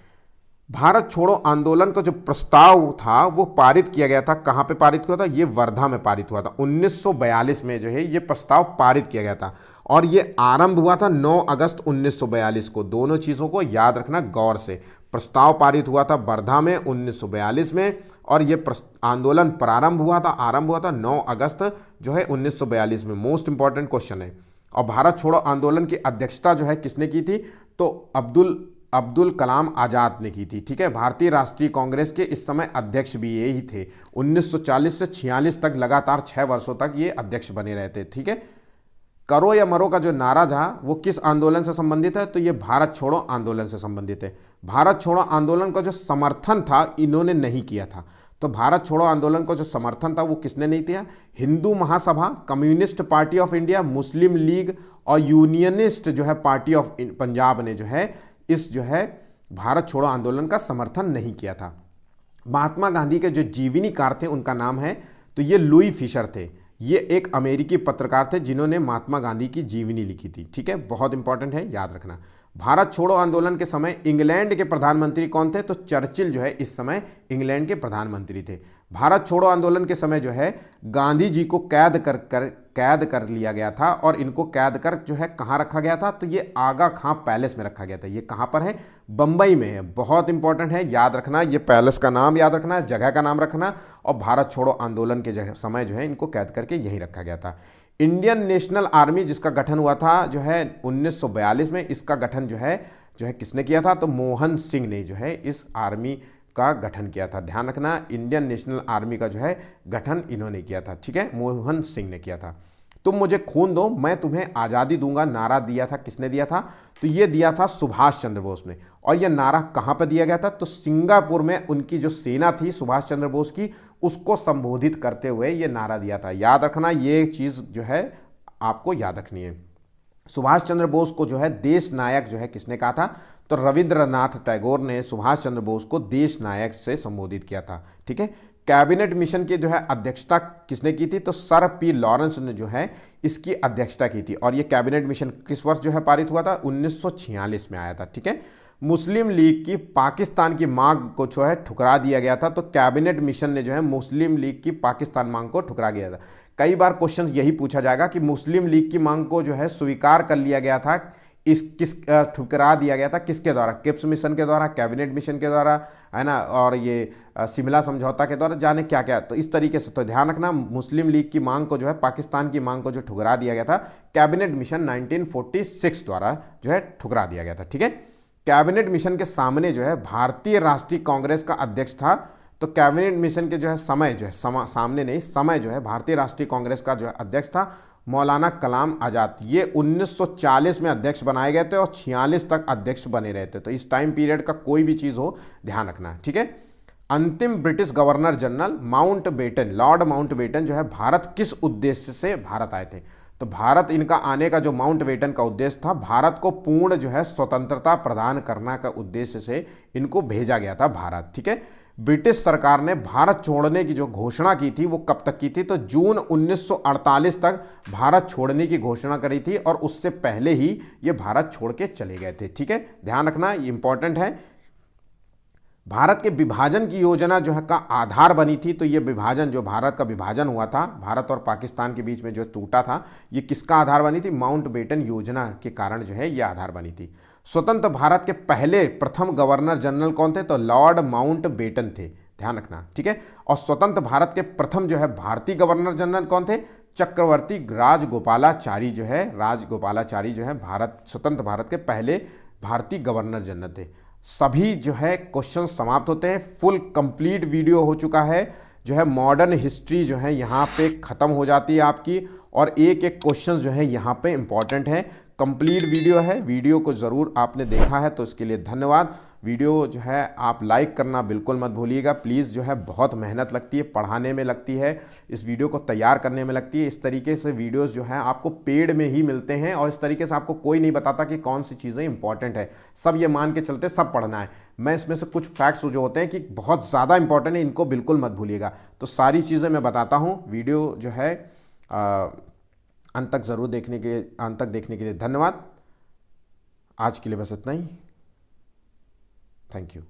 भारत छोड़ो आंदोलन का जो प्रस्ताव था वो पारित किया गया था, कहाँ पे पारित हुआ था? ये वर्धा में पारित हुआ था। 1942 में जो है ये प्रस्ताव पारित किया गया था और ये आरंभ हुआ था 9 अगस्त 1942 को। दोनों चीज़ों को याद रखना गौर से। प्रस्ताव पारित हुआ था वर्धा में 1942 में और ये आंदोलन आरंभ हुआ था 9 अगस्त जो है 1942 में। मोस्ट इंपॉर्टेंट क्वेश्चन है। और भारत छोड़ो आंदोलन की अध्यक्षता जो है किसने की थी? तो अब्दुल कलाम आज़ाद ने की थी। ठीक है, भारतीय राष्ट्रीय कांग्रेस के इस समय अध्यक्ष भी ये ही थे। 1940 से 46 तक लगातार 6 वर्षों तक ये अध्यक्ष बने रहे थे। ठीक है, करो या मरो का जो नारा था वो किस आंदोलन से संबंधित है, तो ये भारत छोड़ो आंदोलन से संबंधित है। भारत छोड़ो आंदोलन का जो समर्थन था इन्होंने नहीं किया था, तो भारत छोड़ो आंदोलन का जो समर्थन था वो किसने नहीं किया, Hindu Mahasabha, Communist Party of India, Muslim League और यूनियनिस्ट जो है पार्टी ऑफ पंजाब ने जो है इस जो है भारत छोड़ो आंदोलन का समर्थन नहीं किया था। महात्मा गांधी के जो जीवनीकार थे उनका नाम है, तो ये लुई फिशर थे। ये एक अमेरिकी पत्रकार थे जिन्होंने महात्मा गांधी की जीवनी लिखी थी। ठीक है, बहुत इंपॉर्टेंट है, याद रखना। भारत छोड़ो आंदोलन के समय इंग्लैंड के प्रधानमंत्री कौन थे, तो चर्चिल जो है इस समय इंग्लैंड के प्रधानमंत्री थे। भारत छोड़ो आंदोलन के समय जो है गांधी जी को कैद कर लिया गया था और इनको कैद कर जो है कहाँ रखा गया था, तो ये आगा खां पैलेस में रखा गया था। ये कहाँ पर है, बंबई में है। बहुत इंपॉर्टेंट है, याद रखना, ये पैलेस का नाम याद रखना, जगह का नाम रखना, और भारत छोड़ो आंदोलन के समय जो है इनको कैद करके यहीं रखा गया था। इंडियन नेशनल आर्मी जिसका गठन हुआ था जो है 1942 में, इसका गठन जो है किसने किया था, तो मोहन सिंह ने जो है इस आर्मी का गठन किया था। ध्यान रखना, इंडियन नेशनल आर्मी का जो है गठन इन्होंने किया था। ठीक है, मोहन सिंह ने किया था। तुम मुझे खून दो मैं तुम्हें आज़ादी दूंगा नारा दिया था किसने दिया था, तो ये दिया था सुभाष चंद्र बोस ने। और यह नारा कहाँ पर दिया गया था, तो सिंगापुर में उनकी जो सेना थी सुभाष चंद्र बोस की, उसको संबोधित करते हुए ये नारा दिया था। याद रखना, ये चीज़ जो है आपको याद रखनी है। सुभाष चंद्र बोस को जो है देश नायक जो है किसने कहा था, तो रविंद्रनाथ टैगोर ने सुभाष चंद्र बोस को देश नायक से संबोधित किया था। ठीक है, कैबिनेट मिशन की जो है अध्यक्षता किसने की थी, तो सर पी लॉरेंस ने जो है इसकी अध्यक्षता की थी। और ये कैबिनेट मिशन किस वर्ष जो है पारित हुआ था, 1946 में आया था। ठीक है, मुस्लिम लीग की पाकिस्तान की मांग को जो है ठुकरा दिया गया था, तो कैबिनेट मिशन ने जो है मुस्लिम लीग की पाकिस्तान मांग को ठुकरा गया था। कई बार क्वेश्चन यही पूछा जाएगा कि मुस्लिम लीग की मांग को जो है स्वीकार कर लिया गया था, ठुकरा दिया गया था किसके द्वारा, किप्स मिशन के द्वारा, कैबिनेट मिशन के द्वारा, है ना, और ये शिमला समझौता के द्वारा, जाने क्या क्या। तो इस तरीके से तो ध्यान रखना, मुस्लिम लीग की मांग को जो है पाकिस्तान की मांग को जो ठुकरा दिया गया था कैबिनेट मिशन 1946 द्वारा जो है ठुकरा दिया गया था। ठीक है, कैबिनेट मिशन के सामने जो है भारतीय राष्ट्रीय कांग्रेस का अध्यक्ष था, तो कैबिनेट मिशन के जो है समय जो है सामने नहीं, समय जो है भारतीय राष्ट्रीय कांग्रेस का जो है अध्यक्ष था मौलाना कलाम आज़ाद। ये 1940 में अध्यक्ष बनाए गए थे और 46 तक अध्यक्ष बने रहे थे। तो इस टाइम पीरियड का कोई भी चीज़ हो ध्यान रखना है। ठीक है, अंतिम British governor general Mountbatten, Lord Mountbatten जो है भारत किस उद्देश्य से भारत आए थे, तो भारत इनका आने का जो माउंटबेटन का उद्देश्य था, भारत को पूर्ण जो है स्वतंत्रता प्रदान करना का उद्देश्य से इनको भेजा गया था भारत। ठीक है, ब्रिटिश सरकार ने भारत छोड़ने की जो घोषणा की थी वो कब तक की थी, तो जून 1948 तक भारत छोड़ने की घोषणा करी थी और उससे पहले ही ये भारत छोड़ के चले गए थे। ठीक है, ध्यान रखना, ये इंपॉर्टेंट है। भारत के विभाजन की योजना जो है का आधार बनी थी, तो ये विभाजन जो भारत का विभाजन हुआ था, भारत और पाकिस्तान के बीच में जो टूटा था, ये किसका आधार बनी थी, माउंटबेटन योजना के कारण जो है ये आधार बनी थी। स्वतंत्र भारत के पहले प्रथम गवर्नर जनरल कौन थे, तो लॉर्ड माउंटबेटन थे। ध्यान रखना, ठीक है। और स्वतंत्र भारत के प्रथम जो है भारतीय गवर्नर जनरल कौन थे, चक्रवर्ती राजगोपालाचारी जो है, राजगोपालाचारी जो है भारत स्वतंत्र भारत के पहले भारतीय गवर्नर जनरल थे। सभी जो है क्वेश्चन समाप्त होते हैं। फुल कंप्लीट वीडियो हो चुका है, जो है मॉडर्न हिस्ट्री जो है यहाँ पे ख़त्म हो जाती है आपकी, और एक एक क्वेश्चन जो है यहाँ पे इंपॉर्टेंट है। कंप्लीट वीडियो है, वीडियो को ज़रूर आपने देखा है तो इसके लिए धन्यवाद। वीडियो जो है आप लाइक करना बिल्कुल मत भूलिएगा प्लीज़। जो है बहुत मेहनत लगती है, पढ़ाने में लगती है, इस वीडियो को तैयार करने में लगती है। इस तरीके से वीडियोस जो है आपको पेड में ही मिलते हैं, और इस तरीके से आपको कोई नहीं बताता कि कौन सी चीज़ें इंपॉर्टेंट है। सब ये मान के चलते सब पढ़ना है। मैं इसमें से कुछ फैक्ट्स जो होते हैं कि बहुत ज़्यादा इंपॉर्टेंट है, इनको बिल्कुल मत भूलिएगा। तो सारी चीज़ें मैं बताता हूँ। वीडियो जो है अंत तक ज़रूर देखने के लिए धन्यवाद। आज के लिए बस इतना ही। Thank you.